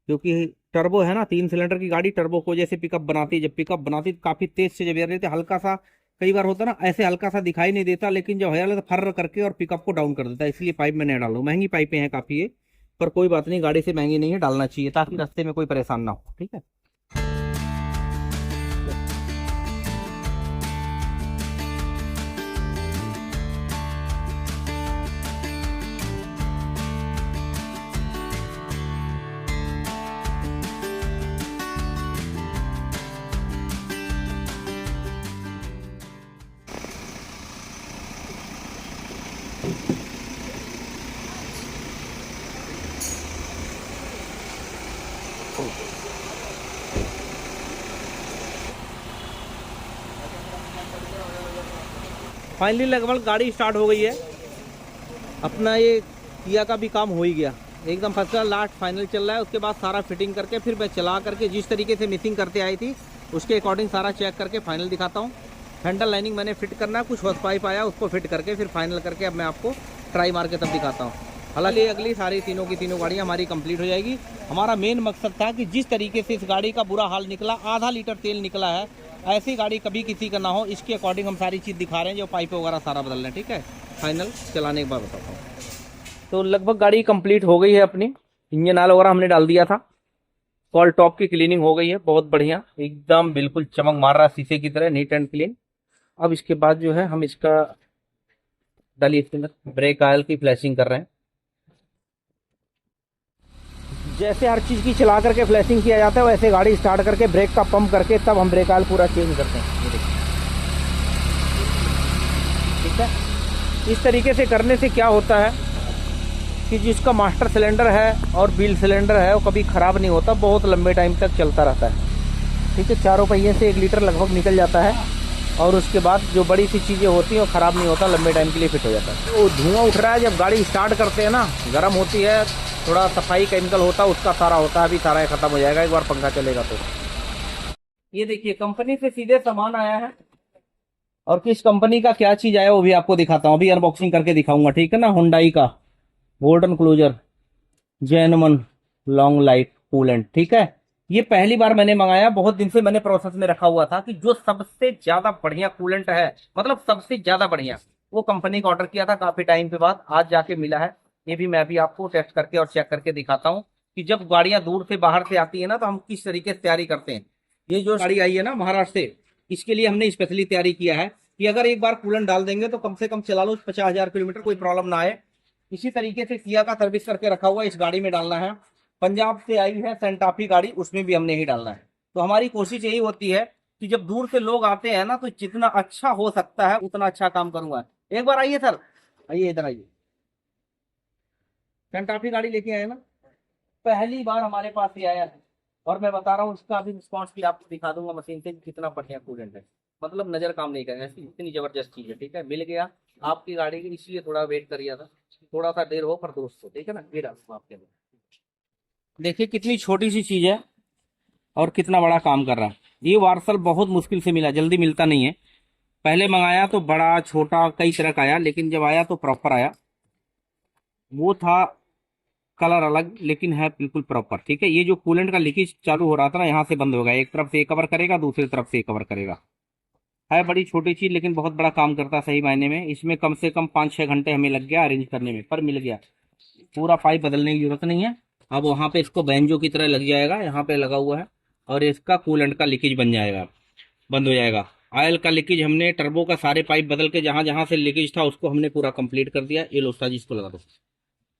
क्योंकि टर्बो है ना, 3 सिलेंडर की गाड़ी, टर्बो को जैसे पिकअप बनाती है, जब पिकअप बनाती है काफी तेज से जब एयर देते, हल्का सा कई बार होता ना, ऐसे हल्का सा दिखाई नहीं देता, लेकिन जब एयर तो फर्र करके और पिकअप को डाउन कर देता है। इसलिए पाइप में नया डालो। महंगी पाइपें हैं काफी ये, पर कोई बात नहीं, गाड़ी से महंगी नहीं है, डालना चाहिए ताकि रास्ते में कोई परेशान ना हो, ठीक है। फाइनली लगभग गाड़ी स्टार्ट हो गई है। अपना ये किया का भी काम हो ही गया, एकदम फर्स्ट क्लास, लास्ट फाइनल चल रहा है। उसके बाद सारा फिटिंग करके फिर मैं चला करके जिस तरीके से मिसिंग करते आई थी उसके अकॉर्डिंग सारा चेक करके फाइनल दिखाता हूँ। हैंडल लाइनिंग मैंने फिट करना, कुछ हॉस पाइप आया उसको फिट करके फिर फाइनल करके अब मैं आपको ट्राई मार के तब दिखाता हूँ। हालांकि अगली सारी तीनों की तीनों गाड़ियाँ हमारी कंप्लीट हो जाएगी। हमारा मेन मकसद था कि जिस तरीके से इस गाड़ी का बुरा हाल निकला, आधा लीटर तेल निकला है, ऐसी गाड़ी कभी किसी का ना हो, इसके अकॉर्डिंग हम सारी चीज़ दिखा रहे हैं, जो पाइप वगैरह सारा बदल रहे हैं, ठीक है। फाइनल चलाने के बाद बताता हूँ। तो लगभग गाड़ी कंप्लीट हो गई है अपनी, इंजन ऑयल वगैरह हमने डाल दिया था, कॉल टॉप की क्लीनिंग हो गई है, बहुत बढ़िया, एकदम बिल्कुल चमक मार रहा है शीशे की तरह, नीट एंड क्लीन। अब इसके बाद जो है हम इसका डालिए इसके अंदर ब्रेक ऑयल की फ्लैशिंग कर रहे हैं। जैसे हर चीज़ की चला करके फ्लैशिंग किया जाता है, वैसे गाड़ी स्टार्ट करके ब्रेक का पंप करके तब हम ब्रेक ऑयल पूरा चेंज करते हैं। ये देखिए, ठीक है। इस तरीके से करने से क्या होता है कि जिसका मास्टर सिलेंडर है और व्हील सिलेंडर है वो कभी ख़राब नहीं होता, बहुत लंबे टाइम तक चलता रहता है। ठीक है, चारों पहिए से 1 लीटर लगभग निकल जाता है और उसके बाद जो बड़ी सी चीज़ें होती हैं वो ख़राब नहीं होता, लंबे टाइम के लिए फिट हो जाता है। तो धुआं उठ रहा है, जब गाड़ी स्टार्ट करते हैं ना, गर्म होती है, थोड़ा सफाई केमिकल होता है उसका सारा होता है, अभी सारा ख़त्म हो जाएगा एक बार पंखा चलेगा तो। ये देखिए कंपनी से सीधे सामान आया है और किस कंपनी का क्या चीज़ आया वो भी आपको दिखाता हूँ, अभी अनबॉक्सिंग करके दिखाऊंगा। ठीक है ना, हुंडई का golden closer genuine long life coolant. ठीक है, ये पहली बार मैंने मंगाया, बहुत दिन से मैंने प्रोसेस में रखा हुआ था कि जो सबसे ज्यादा बढ़िया कूलेंट है, मतलब सबसे ज्यादा बढ़िया, वो कंपनी का ऑर्डर किया था काफी टाइम के बाद, आज जाके मिला है। ये भी मैं भी आपको टेस्ट करके और चेक करके दिखाता हूँ कि जब गाड़ियां दूर से बाहर से आती है ना तो हम किस तरीके से तैयारी करते हैं। ये जो गाड़ी आई है ना महाराष्ट्र से, इसके लिए हमने स्पेशली तैयारी किया है कि अगर एक बार कूलेंट डाल देंगे तो कम से कम चला लो 50,000 किलोमीटर, कोई प्रॉब्लम ना आए। इसी तरीके से किया का सर्विस करके रखा हुआ इस गाड़ी में डालना है। पंजाब से आई है सेंटाफी गाड़ी, उसमें भी हमने ही डालना है। तो हमारी कोशिश यही होती है कि जब दूर से लोग आते हैं ना तो जितना अच्छा हो सकता है उतना अच्छा काम करूंगा। एक बार आइए सर, आइए इधर आइए, सेंटाफी गाड़ी लेके आए ना, पहली बार हमारे पास ही आया है और मैं बता रहा हूँ इसका अभी रिस्पॉन्स भी आपको दिखा दूंगा मशीन से कितना बढ़िया कूलेंट है, मतलब नजर काम नहीं करेगा, इतनी जबरदस्त चीज है। ठीक है, मिल गया आपकी गाड़ी की, इसलिए थोड़ा वेट करिए था, थोड़ा सा देर हो पर दोस्तों। ठीक है ना, ये डालूंगा आपके अंदर, देखिए कितनी छोटी सी चीज है और कितना बड़ा काम कर रहा है। ये वार्सल बहुत मुश्किल से मिला, जल्दी मिलता नहीं है। पहले मंगाया तो बड़ा छोटा कई तरह का आया, लेकिन जब आया तो प्रॉपर आया। वो था कलर अलग लेकिन है बिल्कुल प्रॉपर। ठीक है, ये जो कूलेंट का लीकेज चालू हो रहा था ना, यहाँ से बंद होगा, एक तरफ से कवर करेगा, दूसरी तरफ से कवर करेगा। है बड़ी छोटी चीज लेकिन बहुत बड़ा काम करता है सही मायने में। इसमें कम से कम 5-6 घंटे हमें लग गया अरेंज करने में, पर मिल गया। पूरा पाइप बदलने की जरूरत नहीं है। अब वहां पे इसको बेंजो की तरह लग जाएगा, यहाँ पे लगा हुआ है, और इसका कूलेंट का लीकेज बन जाएगा, बंद हो जाएगा। ऑयल का लीकेज हमने टर्बो का सारे पाइप बदल के जहां जहां से लीकेज था उसको हमने पूरा कंप्लीट कर दिया। ये लो उस्ताद जी, इसको लगा दो,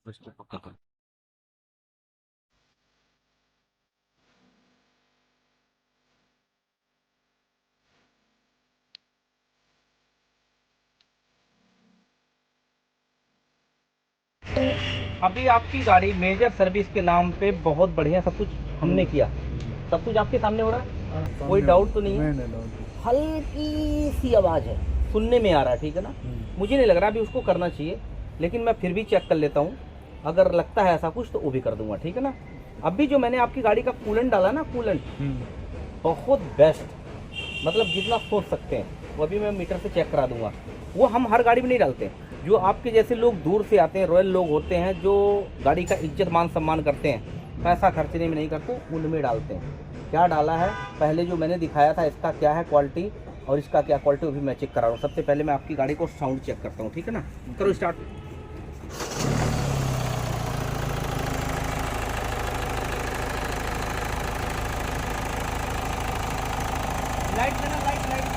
इसको पक्का कर। अभी आपकी गाड़ी मेजर सर्विस के नाम पे बहुत बढ़िया सब कुछ हमने किया, सब कुछ आपके सामने हो रहा है, कोई डाउट तो नहीं है।
नहीं डाउट।
हल्की सी आवाज़ है, सुनने में आ रहा है। ठीक है ना, मुझे नहीं लग रहा अभी उसको करना चाहिए, लेकिन मैं फिर भी चेक कर लेता हूँ, अगर लगता है ऐसा कुछ तो वो भी कर दूंगा। ठीक है ना, अभी जो मैंने आपकी गाड़ी का कूलेंट डाला ना, कूलेंट बहुत बेस्ट, मतलब जितना सोच सकते हैं वो अभी मैं मीटर से चेक करा दूंगा। वो हम हर गाड़ी में नहीं डालते, जो आपके जैसे लोग दूर से आते हैं, रॉयल लोग होते हैं जो गाड़ी का इज्जत मान सम्मान करते हैं, पैसा खर्चने में नहीं करते, उनमें डालते हैं। क्या डाला है पहले जो मैंने दिखाया था, इसका क्या है क्वालिटी और इसका क्या क्वालिटी, वो भी मैं चेक करा रहा हूँ। सबसे पहले मैं आपकी गाड़ी को साउंड चेक करता हूँ। ठीक है ना, करो स्टार्ट। लाइट देना, लाइट लाइट।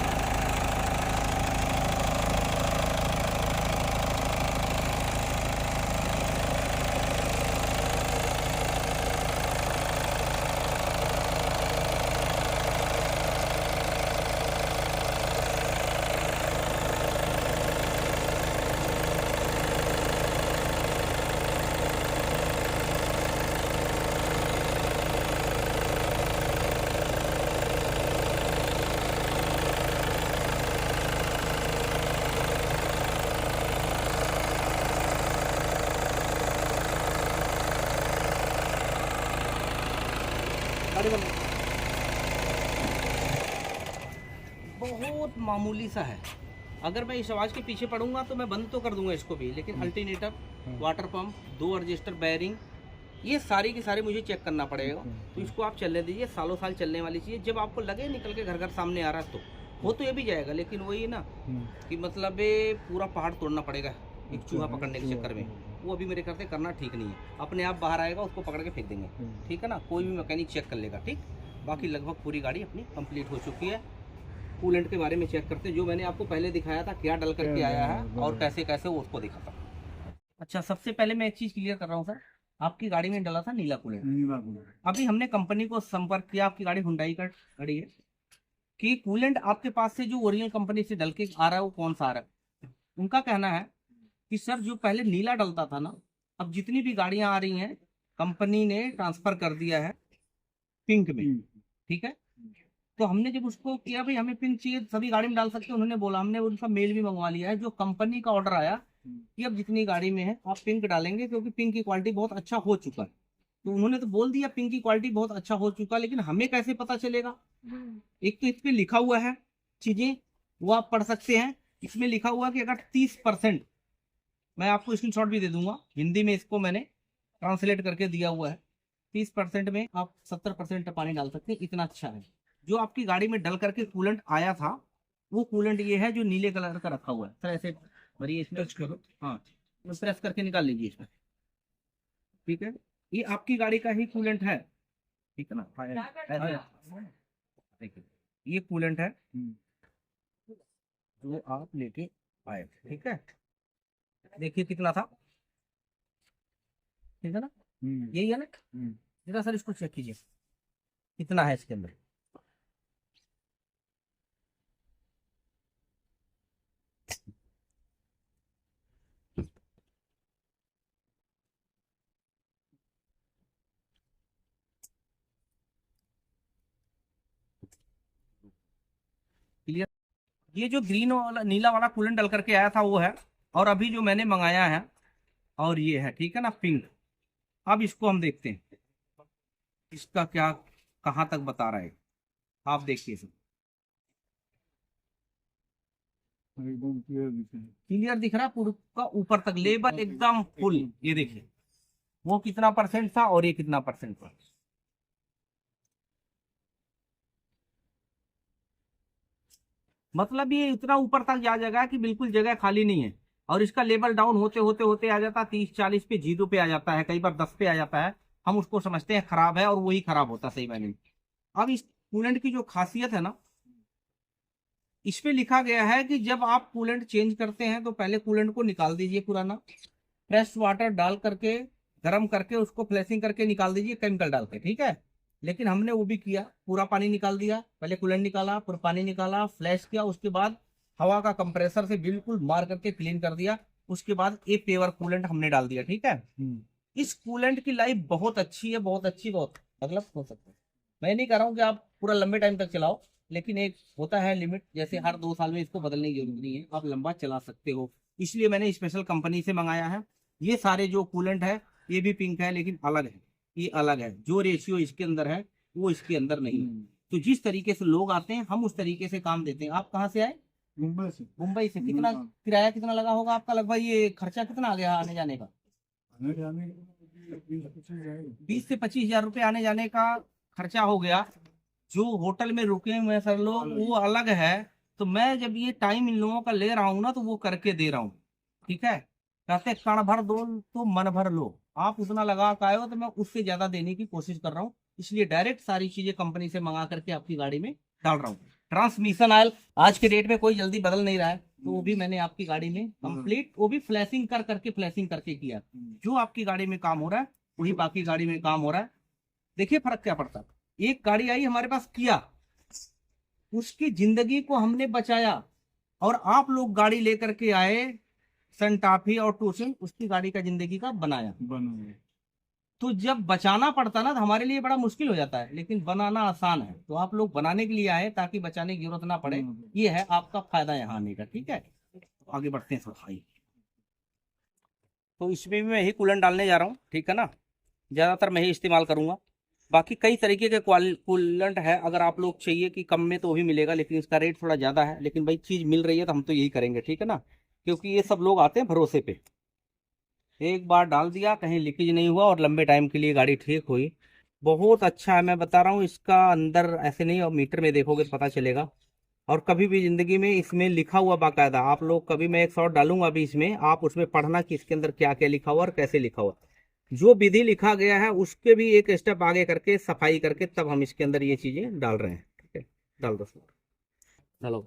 बहुत मामूली सा है, अगर मैं इस आवाज़ के पीछे पड़ूंगा तो मैं बंद तो कर दूंगा इसको भी, लेकिन alternator, water pump, 2 register, bearing, ये सारी की सारी मुझे चेक करना पड़ेगा। तो इसको आप चलने दीजिए, सालों साल चलने वाली चीज़। जब आपको लगे निकल के घर घर सामने आ रहा है तो वो तो ये भी जाएगा, लेकिन वही ना कि मतलब ये पूरा पहाड़ तोड़ना पड़ेगा
एक चूहा पकड़ने के चक्कर में, वो अभी मेरे करते करना ठीक नहीं है। अपने आप बाहर आएगा, उसको पकड़ के फेंक देंगे, ठीक है ना। कोई भी मैकेनिक चेक कर लेगा, ठीक। बाकी लगभग पूरी गाड़ी अपनी कंप्लीट हो चुकी है। कूलेंट के बारे में चेक करते, जो मैंने आपको पहले दिखाया था क्या डल करके आया है और कैसे कैसे वो उसको दिखाता। अच्छा, सबसे पहले मैं एक चीज़ क्लियर कर रहा हूँ सर, आपकी गाड़ी में डला था नीला कूलेंट। अभी हमने कंपनी को संपर्क किया, आपकी गाड़ी हुंडई का गाड़ी है, कि कूलेंट आपके पास से जो ओरिजिनल कंपनी से डल के आ रहा है वो कौन सा आ रहा है। उनका कहना है कि सर जो पहले नीला डलता था ना, अब जितनी भी गाड़ियां आ रही हैं कंपनी ने ट्रांसफर कर दिया है पिंक में, ठीक है। तो हमने जब उसको किया भाई हमें पिंक चाहिए, सभी गाड़ी में डाल सकते हैं, उन्होंने बोला, हमने उनका मेल भी मंगवा लिया है, जो कंपनी का ऑर्डर आया कि अब जितनी गाड़ी में है आप पिंक डालेंगे, क्योंकि पिंक की क्वालिटी बहुत अच्छा हो चुका है। तो उन्होंने तो बोल दिया पिंक की क्वालिटी बहुत अच्छा हो चुका, लेकिन हमें कैसे पता चलेगा। एक तो इस पे लिखा हुआ है चीजें, वो आप पढ़ सकते हैं। इसमें लिखा हुआ कि अगर 30%, मैं आपको स्क्रीनशॉट भी दे दूंगा, हिंदी में इसको मैंने ट्रांसलेट करके दिया हुआ है, 30% में आप 70% पानी डाल सकते हैं, इतना अच्छा है। जो आपकी गाड़ी में डल करके कूलेंट आया था वो कूलेंट ये है जो नीले कलर का रखा हुआ है। सर ऐसे भरिए, इसमें टच करो, हाँ प्रेस करके निकाल लीजिए इसमें, ठीक है। ये आपकी गाड़ी का ही कूलेंट है, ठीक है ना। देखिए ये कूलेंट है जो आप लेके आए, ठीक है। देखिए कितना था, ठीक है ना, यही है ना। जरा सर इसको चेक कीजिए कितना है इसके अंदर। क्लियर। ये जो ग्रीन वाला नीला वाला कूलेंट डल करके आया था वो है, और अभी जो मैंने मंगाया है और ये है, ठीक है ना, पिंक। अब इसको हम देखते हैं इसका क्या कहाँ तक बता रहा है, आप देखिए सर,
एकदम
क्लियर दिख रहा है पूरा ऊपर तक, लेबल एकदम फुल। ये देखिए वो कितना परसेंट था और ये कितना परसेंट था। मतलब ये इतना ऊपर तक जा जाएगा कि बिल्कुल जगह खाली नहीं है, और इसका लेवल डाउन होते होते होते आ जाता है 30-40 पे, 0 पे आ जाता है, कई बार 10 पे आ जाता है। हम उसको समझते हैं खराब है और वही खराब होता है सही मायने में। अब इस कूलेंट की जो खासियत है ना, इस पे लिखा गया है कि जब आप कूलेंट चेंज करते हैं तो पहले कूलेंट को निकाल दीजिए पुराना, फ्रेश वाटर डाल करके गर्म करके उसको फ्लैशिंग करके निकाल दीजिए केमिकल डाल के, ठीक है। लेकिन हमने वो भी किया, पूरा पानी निकाल दिया, पहले कूलेंट निकाला, पूरा पानी निकाला, फ्लैश किया, उसके बाद हवा का कंप्रेसर से बिल्कुल मार करके क्लीन कर दिया, उसके बाद एक पेवर कूलेंट हमने डाल दिया, ठीक है। इस कूलेंट की लाइफ बहुत अच्छी है, बहुत अच्छी, बहुत मतलब हो सकता है। मैं नहीं कह रहा हूँ कि आप पूरा लंबे टाइम तक चलाओ, लेकिन एक होता है लिमिट, जैसे हर 2 साल में इसको बदलने की जरूरत नहीं है, आप लंबा चला सकते हो। इसलिए मैंने स्पेशल कंपनी से मंगाया है। ये सारे जो कूलेंट है ये भी पिंक है, लेकिन अलग है, ये अलग है, जो रेशियो इसके अंदर है वो इसके अंदर नहीं है। तो जिस तरीके से लोग आते हैं हम उस तरीके से काम देते हैं। आप कहाँ से आए?
मुंबई से।
मुंबई से। कितना किराया कितना लगा होगा आपका लगभग, ये खर्चा कितना आ गया आने जाने का?
आने जाने 20-25 जाएगा।
20 से 25 हजार रुपये आने जाने का खर्चा हो गया। जो होटल में रुके हुए हैं सर लोग वो अलग है। तो मैं जब ये टाइम इन लोगों का ले रहा हूँ ना तो वो करके दे रहा हूँ, ठीक है। कहते कण भर दो तो मन भर लो, आप उतना लगा के आए हो तो मैं उससे ज्यादा देने की कोशिश कर रहा हूँ। इसलिए डायरेक्ट सारी चीजें कंपनी से मंगा करके आपकी गाड़ी में डाल रहा हूँ। ट्रांसमिशन ऑयल आज के डेट में कोई जल्दी बदल नहीं रहा है, तो वो भी मैंने आपकी गाड़ी में कंप्लीट, वो भी फ्लैशिंग करके किया। जो आपकी गाड़ी में काम हो रहा है वही बाकी गाड़ी में काम हो रहा है। देखिए फर्क क्या पड़ता है। एक गाड़ी आई हमारे पास किया, उसकी जिंदगी को हमने बचाया, और आप लोग गाड़ी लेकर के आए सनटाफी और टूसिंग, उसकी गाड़ी का जिंदगी का बनाया। तो जब बचाना पड़ता ना तो हमारे लिए बड़ा मुश्किल हो जाता है, लेकिन बनाना आसान है। तो आप लोग बनाने के लिए आए ताकि बचाने की जरूरत ना पड़े, ये है आपका फायदा यहाँ आने का, ठीक है। आगे बढ़ते हैं सफाई। तो इसमें भी मैं यही कूलेंट डालने जा रहा हूँ, ठीक है ना, ज्यादातर मैं ही इस्तेमाल करूंगा। बाकी कई तरीके के कूलेंट है, अगर आप लोग चाहिए कि कम में तो भी मिलेगा, लेकिन इसका रेट थोड़ा ज़्यादा है। लेकिन भाई चीज़ मिल रही है तो हम तो यही करेंगे, ठीक है ना, क्योंकि ये सब लोग आते हैं भरोसे पे। एक बार डाल दिया, कहीं लीकेज नहीं हुआ और लंबे टाइम के लिए गाड़ी ठीक हुई। बहुत अच्छा है, मैं बता रहा हूँ। इसका अंदर ऐसे नहीं, और मीटर में देखोगे तो पता चलेगा। और कभी भी ज़िंदगी में इसमें लिखा हुआ बाकायदा, आप लोग कभी, मैं एक शॉर्ट डालूंगा अभी इसमें, आप उसमें पढ़ना कि इसके अंदर क्या क्या लिखा हुआ और कैसे लिखा हुआ। जो विधि लिखा गया है उसके भी एक स्टेप आगे करके सफाई करके तब हम इसके अंदर ये चीज़ें डाल रहे हैं। ठीक है, डाल दो, डालो।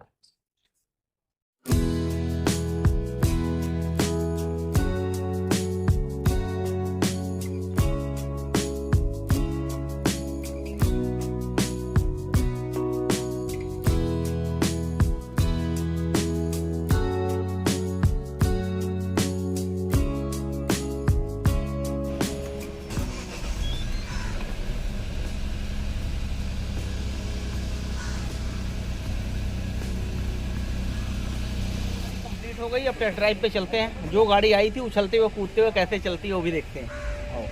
हो गई, अब टेस्ट ड्राइव पे चलते हैं। जो गाड़ी आई थी उछलते हुए कूदते हुए कैसे चलती है वो भी देखते हैं। आओ।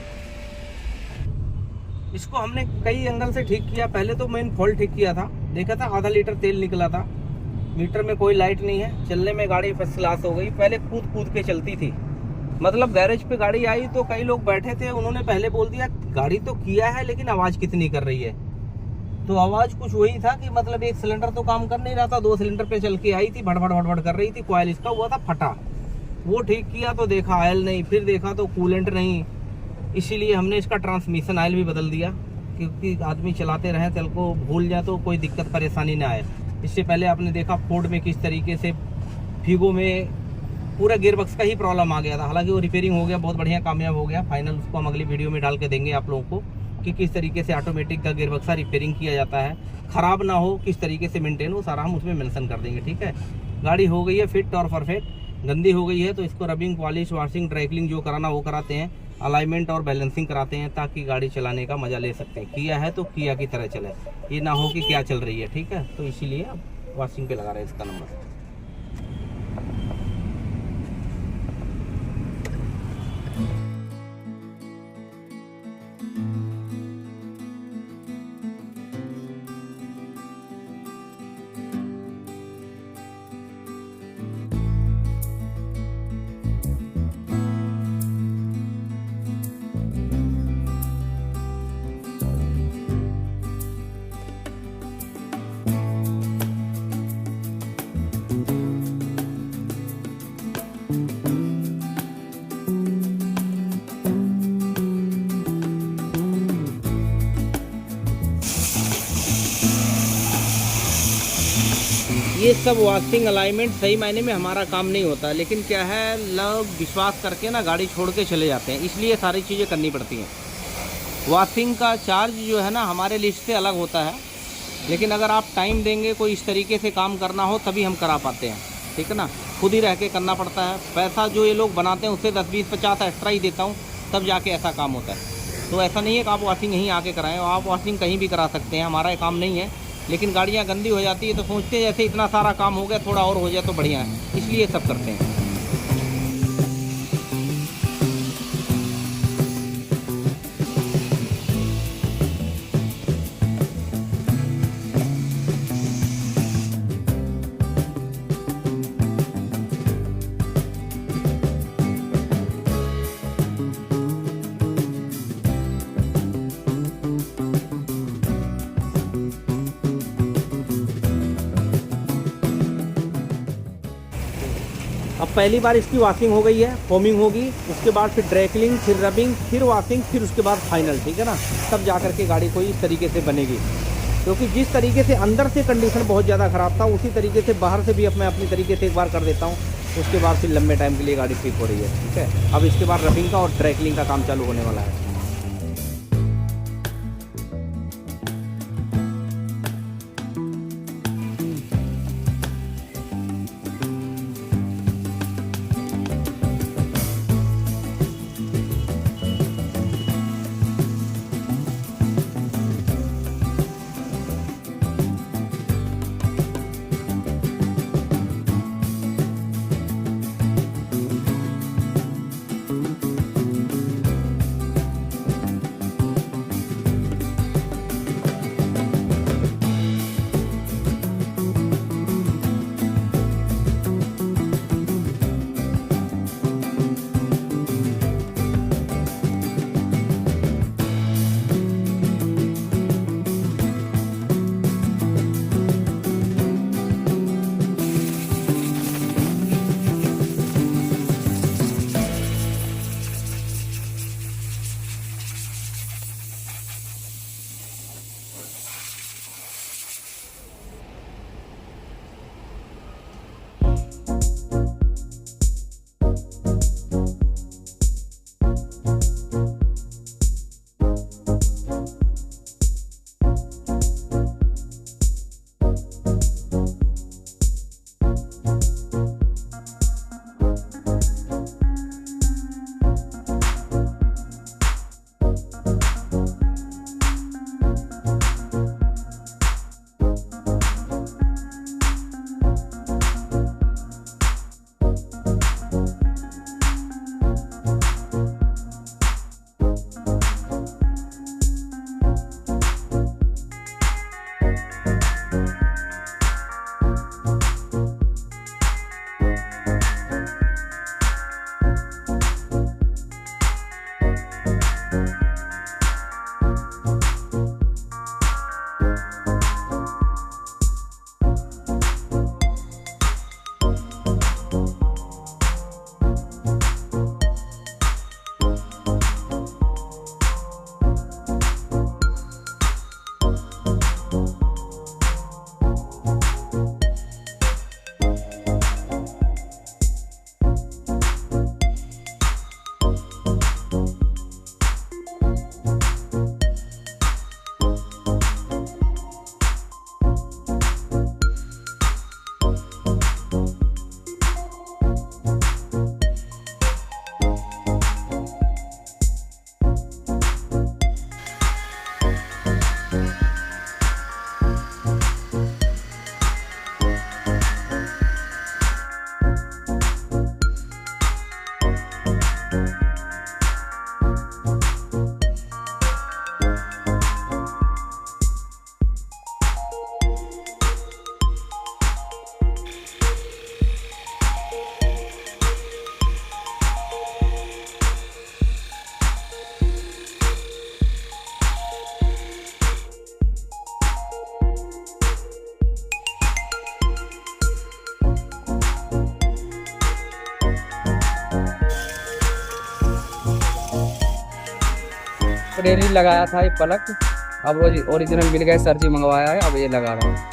इसको हमने कई एंगल से ठीक किया। पहले तो मेन फॉल्ट ठीक किया था, देखा था आधा लीटर तेल निकला था, मीटर में कोई लाइट नहीं है, चलने में गाड़ी फर्स्ट क्लास हो गई। पहले कूद कूद के चलती थी, मतलब गैरेज पे गाड़ी आई तो कई लोग बैठे थे, उन्होंने पहले बोल दिया गाड़ी तो किया है लेकिन आवाज़ कितनी कर रही है। तो आवाज़ कुछ वही था कि मतलब एक सिलेंडर तो काम कर नहीं रहा था, 2 सिलेंडर पे चल के आई थी, भड़भड़ भड़भड़ कर रही थी। कॉइल इसका हुआ था फटा, वो ठीक किया तो देखा ऑयल नहीं, फिर देखा तो कूलेंट नहीं, इसीलिए हमने इसका ट्रांसमिशन ऑयल भी बदल दिया, क्योंकि आदमी चलाते रहे तेल को भूल जाए तो कोई दिक्कत परेशानी ना आए। इससे पहले आपने देखा फोर्ड में किस तरीके से फीगो में पूरा गियरबॉक्स का ही प्रॉब्लम आ गया था, हालांकि वो रिपेयरिंग हो गया, बहुत बढ़िया कामयाब हो गया। फाइनल उसको हम अगली वीडियो में डाल के देंगे आप लोगों को कि किस तरीके से ऑटोमेटिक का गियरबॉक्स रिपेयरिंग किया जाता है, ख़राब ना हो, किस तरीके से मेंटेन हो, सारा हम उसमें मेंशन कर देंगे। ठीक है, गाड़ी हो गई है फिट और परफेक्ट। गंदी हो गई है तो इसको rubbing, polish, washing, dry cleaning जो कराना वो कराते हैं, अलाइनमेंट और बैलेंसिंग कराते हैं ताकि गाड़ी चलाने का मज़ा ले सकते हैं। किया है तो किया की तरह चले, ये ना हो कि क्या चल रही है। ठीक है, तो इसीलिए अब वॉशिंग पे लगा रहे हैं इसका नंबर। ये सब वॉशिंग अलाइनमेंट सही मायने में हमारा काम नहीं होता, लेकिन क्या है लोग विश्वास करके ना गाड़ी छोड़ के चले जाते हैं, इसलिए सारी चीज़ें करनी पड़ती हैं। वॉशिंग का चार्ज जो है ना हमारे लिस्ट से अलग होता है, लेकिन अगर आप टाइम देंगे, कोई इस तरीके से काम करना हो तभी हम करा पाते हैं। ठीक है ना, खुद ही रह के करना पड़ता है। पैसा जो ये लोग बनाते हैं उससे 10, 20, 50 एक्स्ट्रा ही देता हूँ, तब जाके ऐसा काम होता है। तो ऐसा नहीं है कि आप वॉशिंग यहीं आके कराएं, आप वॉशिंग कहीं भी करा सकते हैं, हमारा काम नहीं है। लेकिन गाड़ियाँ गंदी हो जाती है तो सोचते हैं जैसे इतना सारा काम हो गया, थोड़ा और हो जाए तो बढ़िया है, इसलिए सब करते हैं। अब पहली बार इसकी वॉशिंग हो गई है, फोमिंग होगी, उसके बाद फिर ड्राई क्लीनिंग, फिर रबिंग, फिर वॉशिंग, फिर उसके बाद फाइनल। ठीक है ना, तब जा करके गाड़ी कोई इस तरीके से बनेगी। क्योंकि जिस तरीके से अंदर से कंडीशन बहुत ज़्यादा ख़राब था, उसी तरीके से बाहर से भी अब मैं अपनी तरीके से एक बार कर देता हूँ, उसके बाद फिर लंबे टाइम के लिए गाड़ी ठीक हो रही है। ठीक है, अब इसके बाद रबिंग का और ड्राई क्लीनिंग का काम चालू होने वाला है।
टेम्परेरी लगाया था ये पलक, अब ओरिजिनल मिल गए, सर जी मंगवाया है, अब ये लगा रहा हूँ।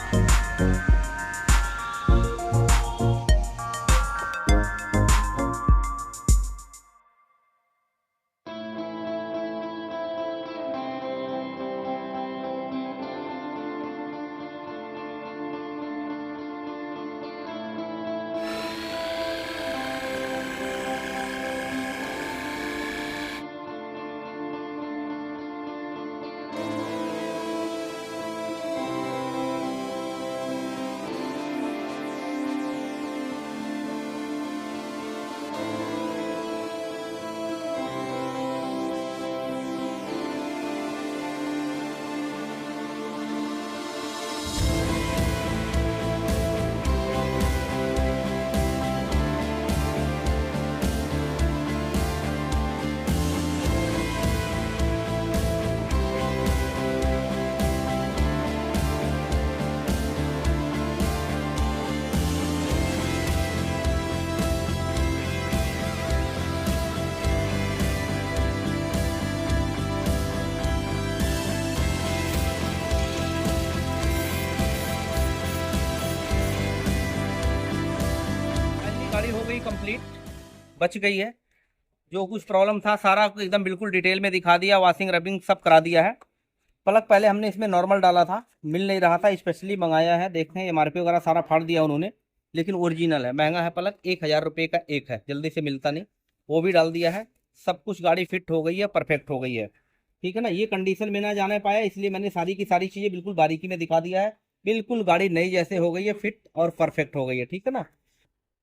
गाड़ी हो गई कंप्लीट, बच गई है। जो कुछ प्रॉब्लम था सारा एकदम बिल्कुल डिटेल में दिखा दिया, वॉशिंग रबिंग सब करा दिया है। प्लग पहले हमने इसमें नॉर्मल डाला था, मिल नहीं रहा था, स्पेशली मंगाया है। देखें एमआरपी वगैरह सारा फाड़ दिया उन्होंने, लेकिन ओरिजिनल है। महंगा है प्लग, 1000 रुपये का एक है, जल्दी से मिलता नहीं। वो भी डाल दिया है, सब कुछ गाड़ी फिट हो गई है, परफेक्ट हो गई है। ठीक है ना, ये कंडीशन में ना जाने पाया, इसलिए मैंने सारी की सारी चीज़ें बिल्कुल बारीकी में दिखा दिया है। बिल्कुल गाड़ी नई जैसे हो गई है, फिट और परफेक्ट हो गई है। ठीक है ना,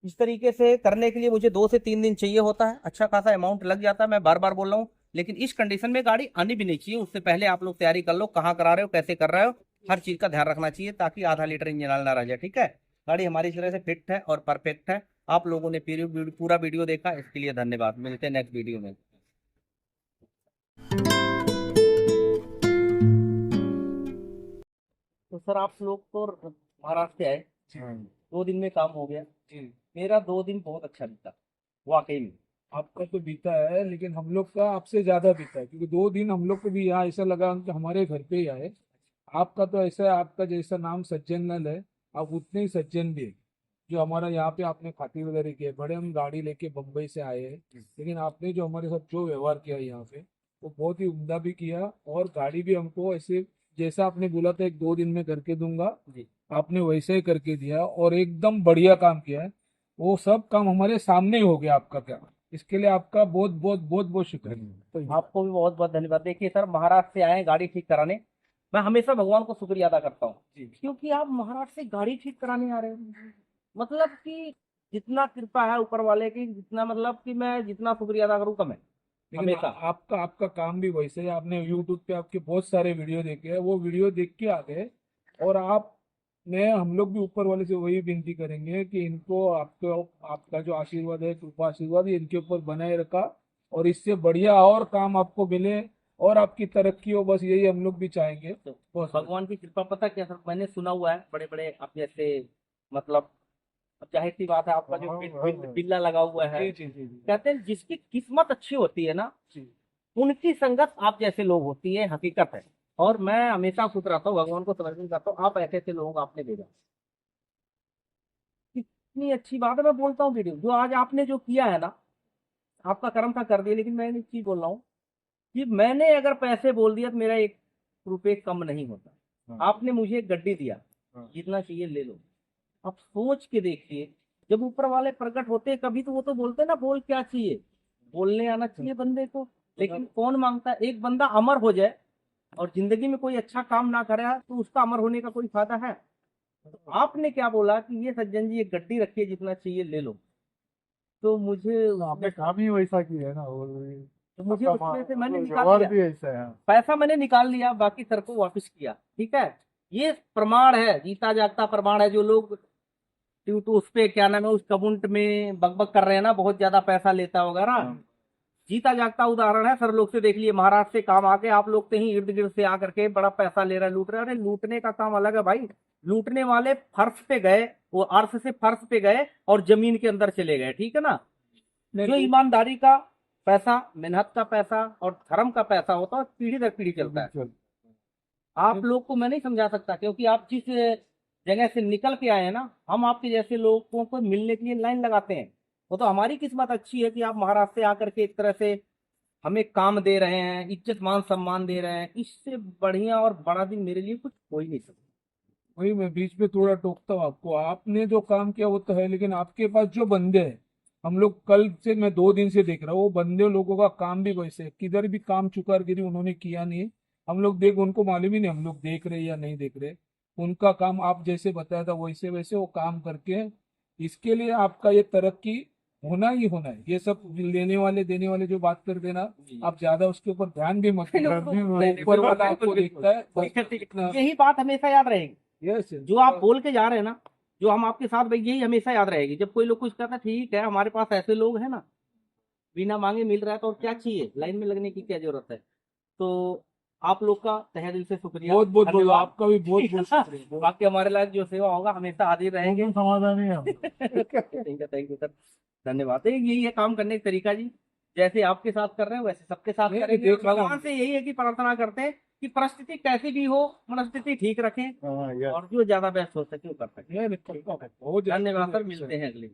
इस तरीके से करने के लिए मुझे 2 से 3 दिन चाहिए होता है, अच्छा खासा अमाउंट लग जाता है, मैं बार बार बोल रहा हूँ। लेकिन इस कंडीशन में गाड़ी आनी भी नहीं चाहिए। उससे पहले आप लोग तैयारी कर लो, कहाँ करा रहे हो, कैसे कर रहे हो, हर चीज़ का ध्यान रखना चाहिए, ताकि आधा लीटर इंजन ऑयल ना रह जाए। ठीक है, गाड़ी हमारी तरह से फिट है और परफेक्ट है। आप लोगों ने पूरा वीडियो देखा, इसके लिए धन्यवाद। मिलते हैं नेक्स्ट वीडियो में। तो सर आप लोग तो महाराष्ट्र से आए, 2 दिन में काम हो गया। मेरा 2 दिन बहुत अच्छा बीता, वाकई में।
आपका तो बीता है, लेकिन हम लोग का आपसे ज्यादा बीता है, क्योंकि 2 दिन हम लोग को भी यहाँ ऐसा लगा कि हमारे घर पे ही आए। आपका तो ऐसा है, आपका जैसा नाम सज्जन लाल है, आप उतने ही सज्जन भी है। जो हमारा यहाँ पे आपने खातिर वगैरह किया, बड़े हम गाड़ी लेके बम्बई से आए हैं, लेकिन आपने जो हमारे साथ जो व्यवहार किया यहाँ पे, वो बहुत ही उम्दा भी किया। और गाड़ी भी हमको ऐसे जैसा आपने बोला था 1-2 दिन में करके दूंगा,
जी,
आपने वैसे ही करके दिया और एकदम बढ़िया काम किया है। वो सब काम हमारे सामने ही हो गया आपका क्या, इसके लिए आपका बहुत बहुत बहुत बहुत शुक्रिया।
आपको भी बहुत बहुत धन्यवाद। देखिए सर, महाराष्ट्र से आए हैं गाड़ी ठीक कराने, मैं हमेशा भगवान को शुक्रिया अदा करता हूँ, क्योंकि आप महाराष्ट्र से गाड़ी ठीक कराने आ रहे हो। मतलब कि जितना कृपा है ऊपर वाले की, जितना मतलब कि मैं जितना शुक्रिया अदा करूँ कम है।
लेकिन
हमेशा
आपका आपका काम भी वैसे है। आपने यूट्यूब पे आपके बहुत सारे वीडियो देखे हैं, वो वीडियो देख के आ गए। और आपने, हम लोग भी ऊपर वाले से वही विनती करेंगे कि इनको आपको आपका जो आशीर्वाद है, कृपा आशीर्वाद, ये इनके ऊपर बनाए रखा, और इससे बढ़िया और काम आपको मिले और आपकी तरक्की हो, बस यही हम लोग भी चाहेंगे।
तो
बस
भगवान की कृपा, पता क्या सर, मैंने सुना हुआ है बड़े बड़े आप जैसे, मतलब अब जाहिर सी बात है, आपका जो बिल्ला लगा हुआ है,
जी जी जी जी
कहते हैं जिसकी किस्मत अच्छी होती है ना,
जी।
उनकी संगत आप जैसे लोग होती है, हकीकत है। और मैं हमेशा खुश रहता हूँ, भगवान को समर्पित करता हूँ, आप ऐसे ऐसे लोगों को आपने भेजा। कितनी अच्छी बात है, मैं बोलता हूँ वीडियो जो आज आपने जो किया है ना, आपका कर्म था कर दिया। लेकिन मैं एक चीज बोल रहा हूँ कि मैंने अगर पैसे बोल दिया तो मेरा 1 रुपये कम नहीं होता। आपने मुझे एक गड्डी दिया, जितना चाहिए ले लो। आप सोच के देखिए, जब ऊपर वाले प्रकट होते हैं कभी, तो वो तो बोलते हैं ना, बोल क्या चाहिए, बोलने आना चाहिए बंदे को। लेकिन कौन मांगता है? एक बंदा अमर हो जाए और जिंदगी में कोई अच्छा काम ना करे तो उसका अमर होने का कोई फायदा है? तो आपने क्या बोला कि ये सज्जन जी एक गड्डी रखिए, जितना चाहिए ले लो। तो मुझे
आपने काम ही वैसा किया है ना,
तो मुझे
आपका
उसमें से मैंने निकाल
व्यवहार
लिया,
भी ऐसा है।
पैसा मैंने निकाल लिया, बाकी सर को वापस किया। ठीक है, ये प्रमाण है, जीता जागता प्रमाण है। जो लोग तो उस पे क्या नाम है, उस कबुंट में बकबक कर रहे हैं ना, बहुत ज्यादा पैसा लेता वगैरह, जीता जागता उदाहरण है। सर लोग से देख लिए, महाराष्ट्र से काम आके आप लोग के ही इर्द गिर्द से आकर के बड़ा पैसा ले रहे हैं, लूट रहे हैं। अरे लूटने का काम अलग है भाई, लूटने वाले फर्श पे गए, वो अर्श से फर्श पे गए और जमीन के अंदर चले गए। ठीक है ना, जो ईमानदारी का पैसा, मेहनत का पैसा और धर्म का पैसा होता है, पीढ़ी दर पीढ़ी चलता है। आप लोग को मैं नहीं समझा सकता, क्योंकि आप जिस जगह से निकल के आए हैं ना, हम आपके जैसे लोगों को मिलने के लिए लाइन लगाते हैं। वो तो हमारी किस्मत अच्छी है कि आप महाराष्ट्र से आकर के एक तरह से हमें काम दे रहे हैं, इज्जत मान सम्मान दे रहे हैं। इससे बढ़िया और बड़ा दिन मेरे लिए कुछ हो ही नहीं सकता।
वही मैं बीच में थोड़ा टोकता हूँ आपको, आपने जो काम किया वो तो है, लेकिन आपके पास जो बंदे हैं, हम लोग कल से, मैं 2 दिन से देख रहा हूँ, वो बंदे लोगों का काम भी वैसे है, किधर भी काम चुकारगिरी उन्होंने किया नहीं। हम लोग देख, उनको मालूम ही नहीं हम लोग देख रहे या नहीं देख रहे। उनका काम आप जैसे बताया था वैसे वैसे वो काम करके, इसके लिए आपका ये तरक्की होना ही होना है। ये सब लेने वाले देने वाले जो बात कर देना, आप ज्यादा उसके ऊपर ध्यान भी मत देना। ऊपर वाला आपको दिखता है बस इतना।
यही बात हमेशा याद रहेगी,
यस,
जो आप बोल के जा रहे हैं ना, जो हम आपके साथ भाई, यही हमेशा याद रहेगी। जब कोई लोग कुछ कहता है, ठीक है हमारे पास ऐसे लोग हैं ना, बिना मांगे मिल रहा है, तो और क्या चाहिए, लाइन में लगने की क्या जरूरत है। तो आप लोग का तहे दिल से शुक्रिया,
बहुत बहुत
धन्यवाद।
आपका भी बहुत बहुत शुक्रिया।
बाकी हमारे लायक जो सेवा होगा हमेशा हाजिर रहेंगे।
समाधान है हम।
थैंक यू सर, धन्यवाद। तो यही है काम करने का तरीका जी, जैसे आपके साथ कर रहे हैं वैसे सबके साथ
नहीं,
करेंगे।
देख रहा हूँ।
भगवान से यही है कि प्रार्थना करते हैं कि परिस्थिति कैसी भी हो, मनस्थिति ठीक रखें और जो ज्यादा बेस्ट हो सके वो कर सके।
बहुत
धन्यवाद सर, मिलते हैं अगले।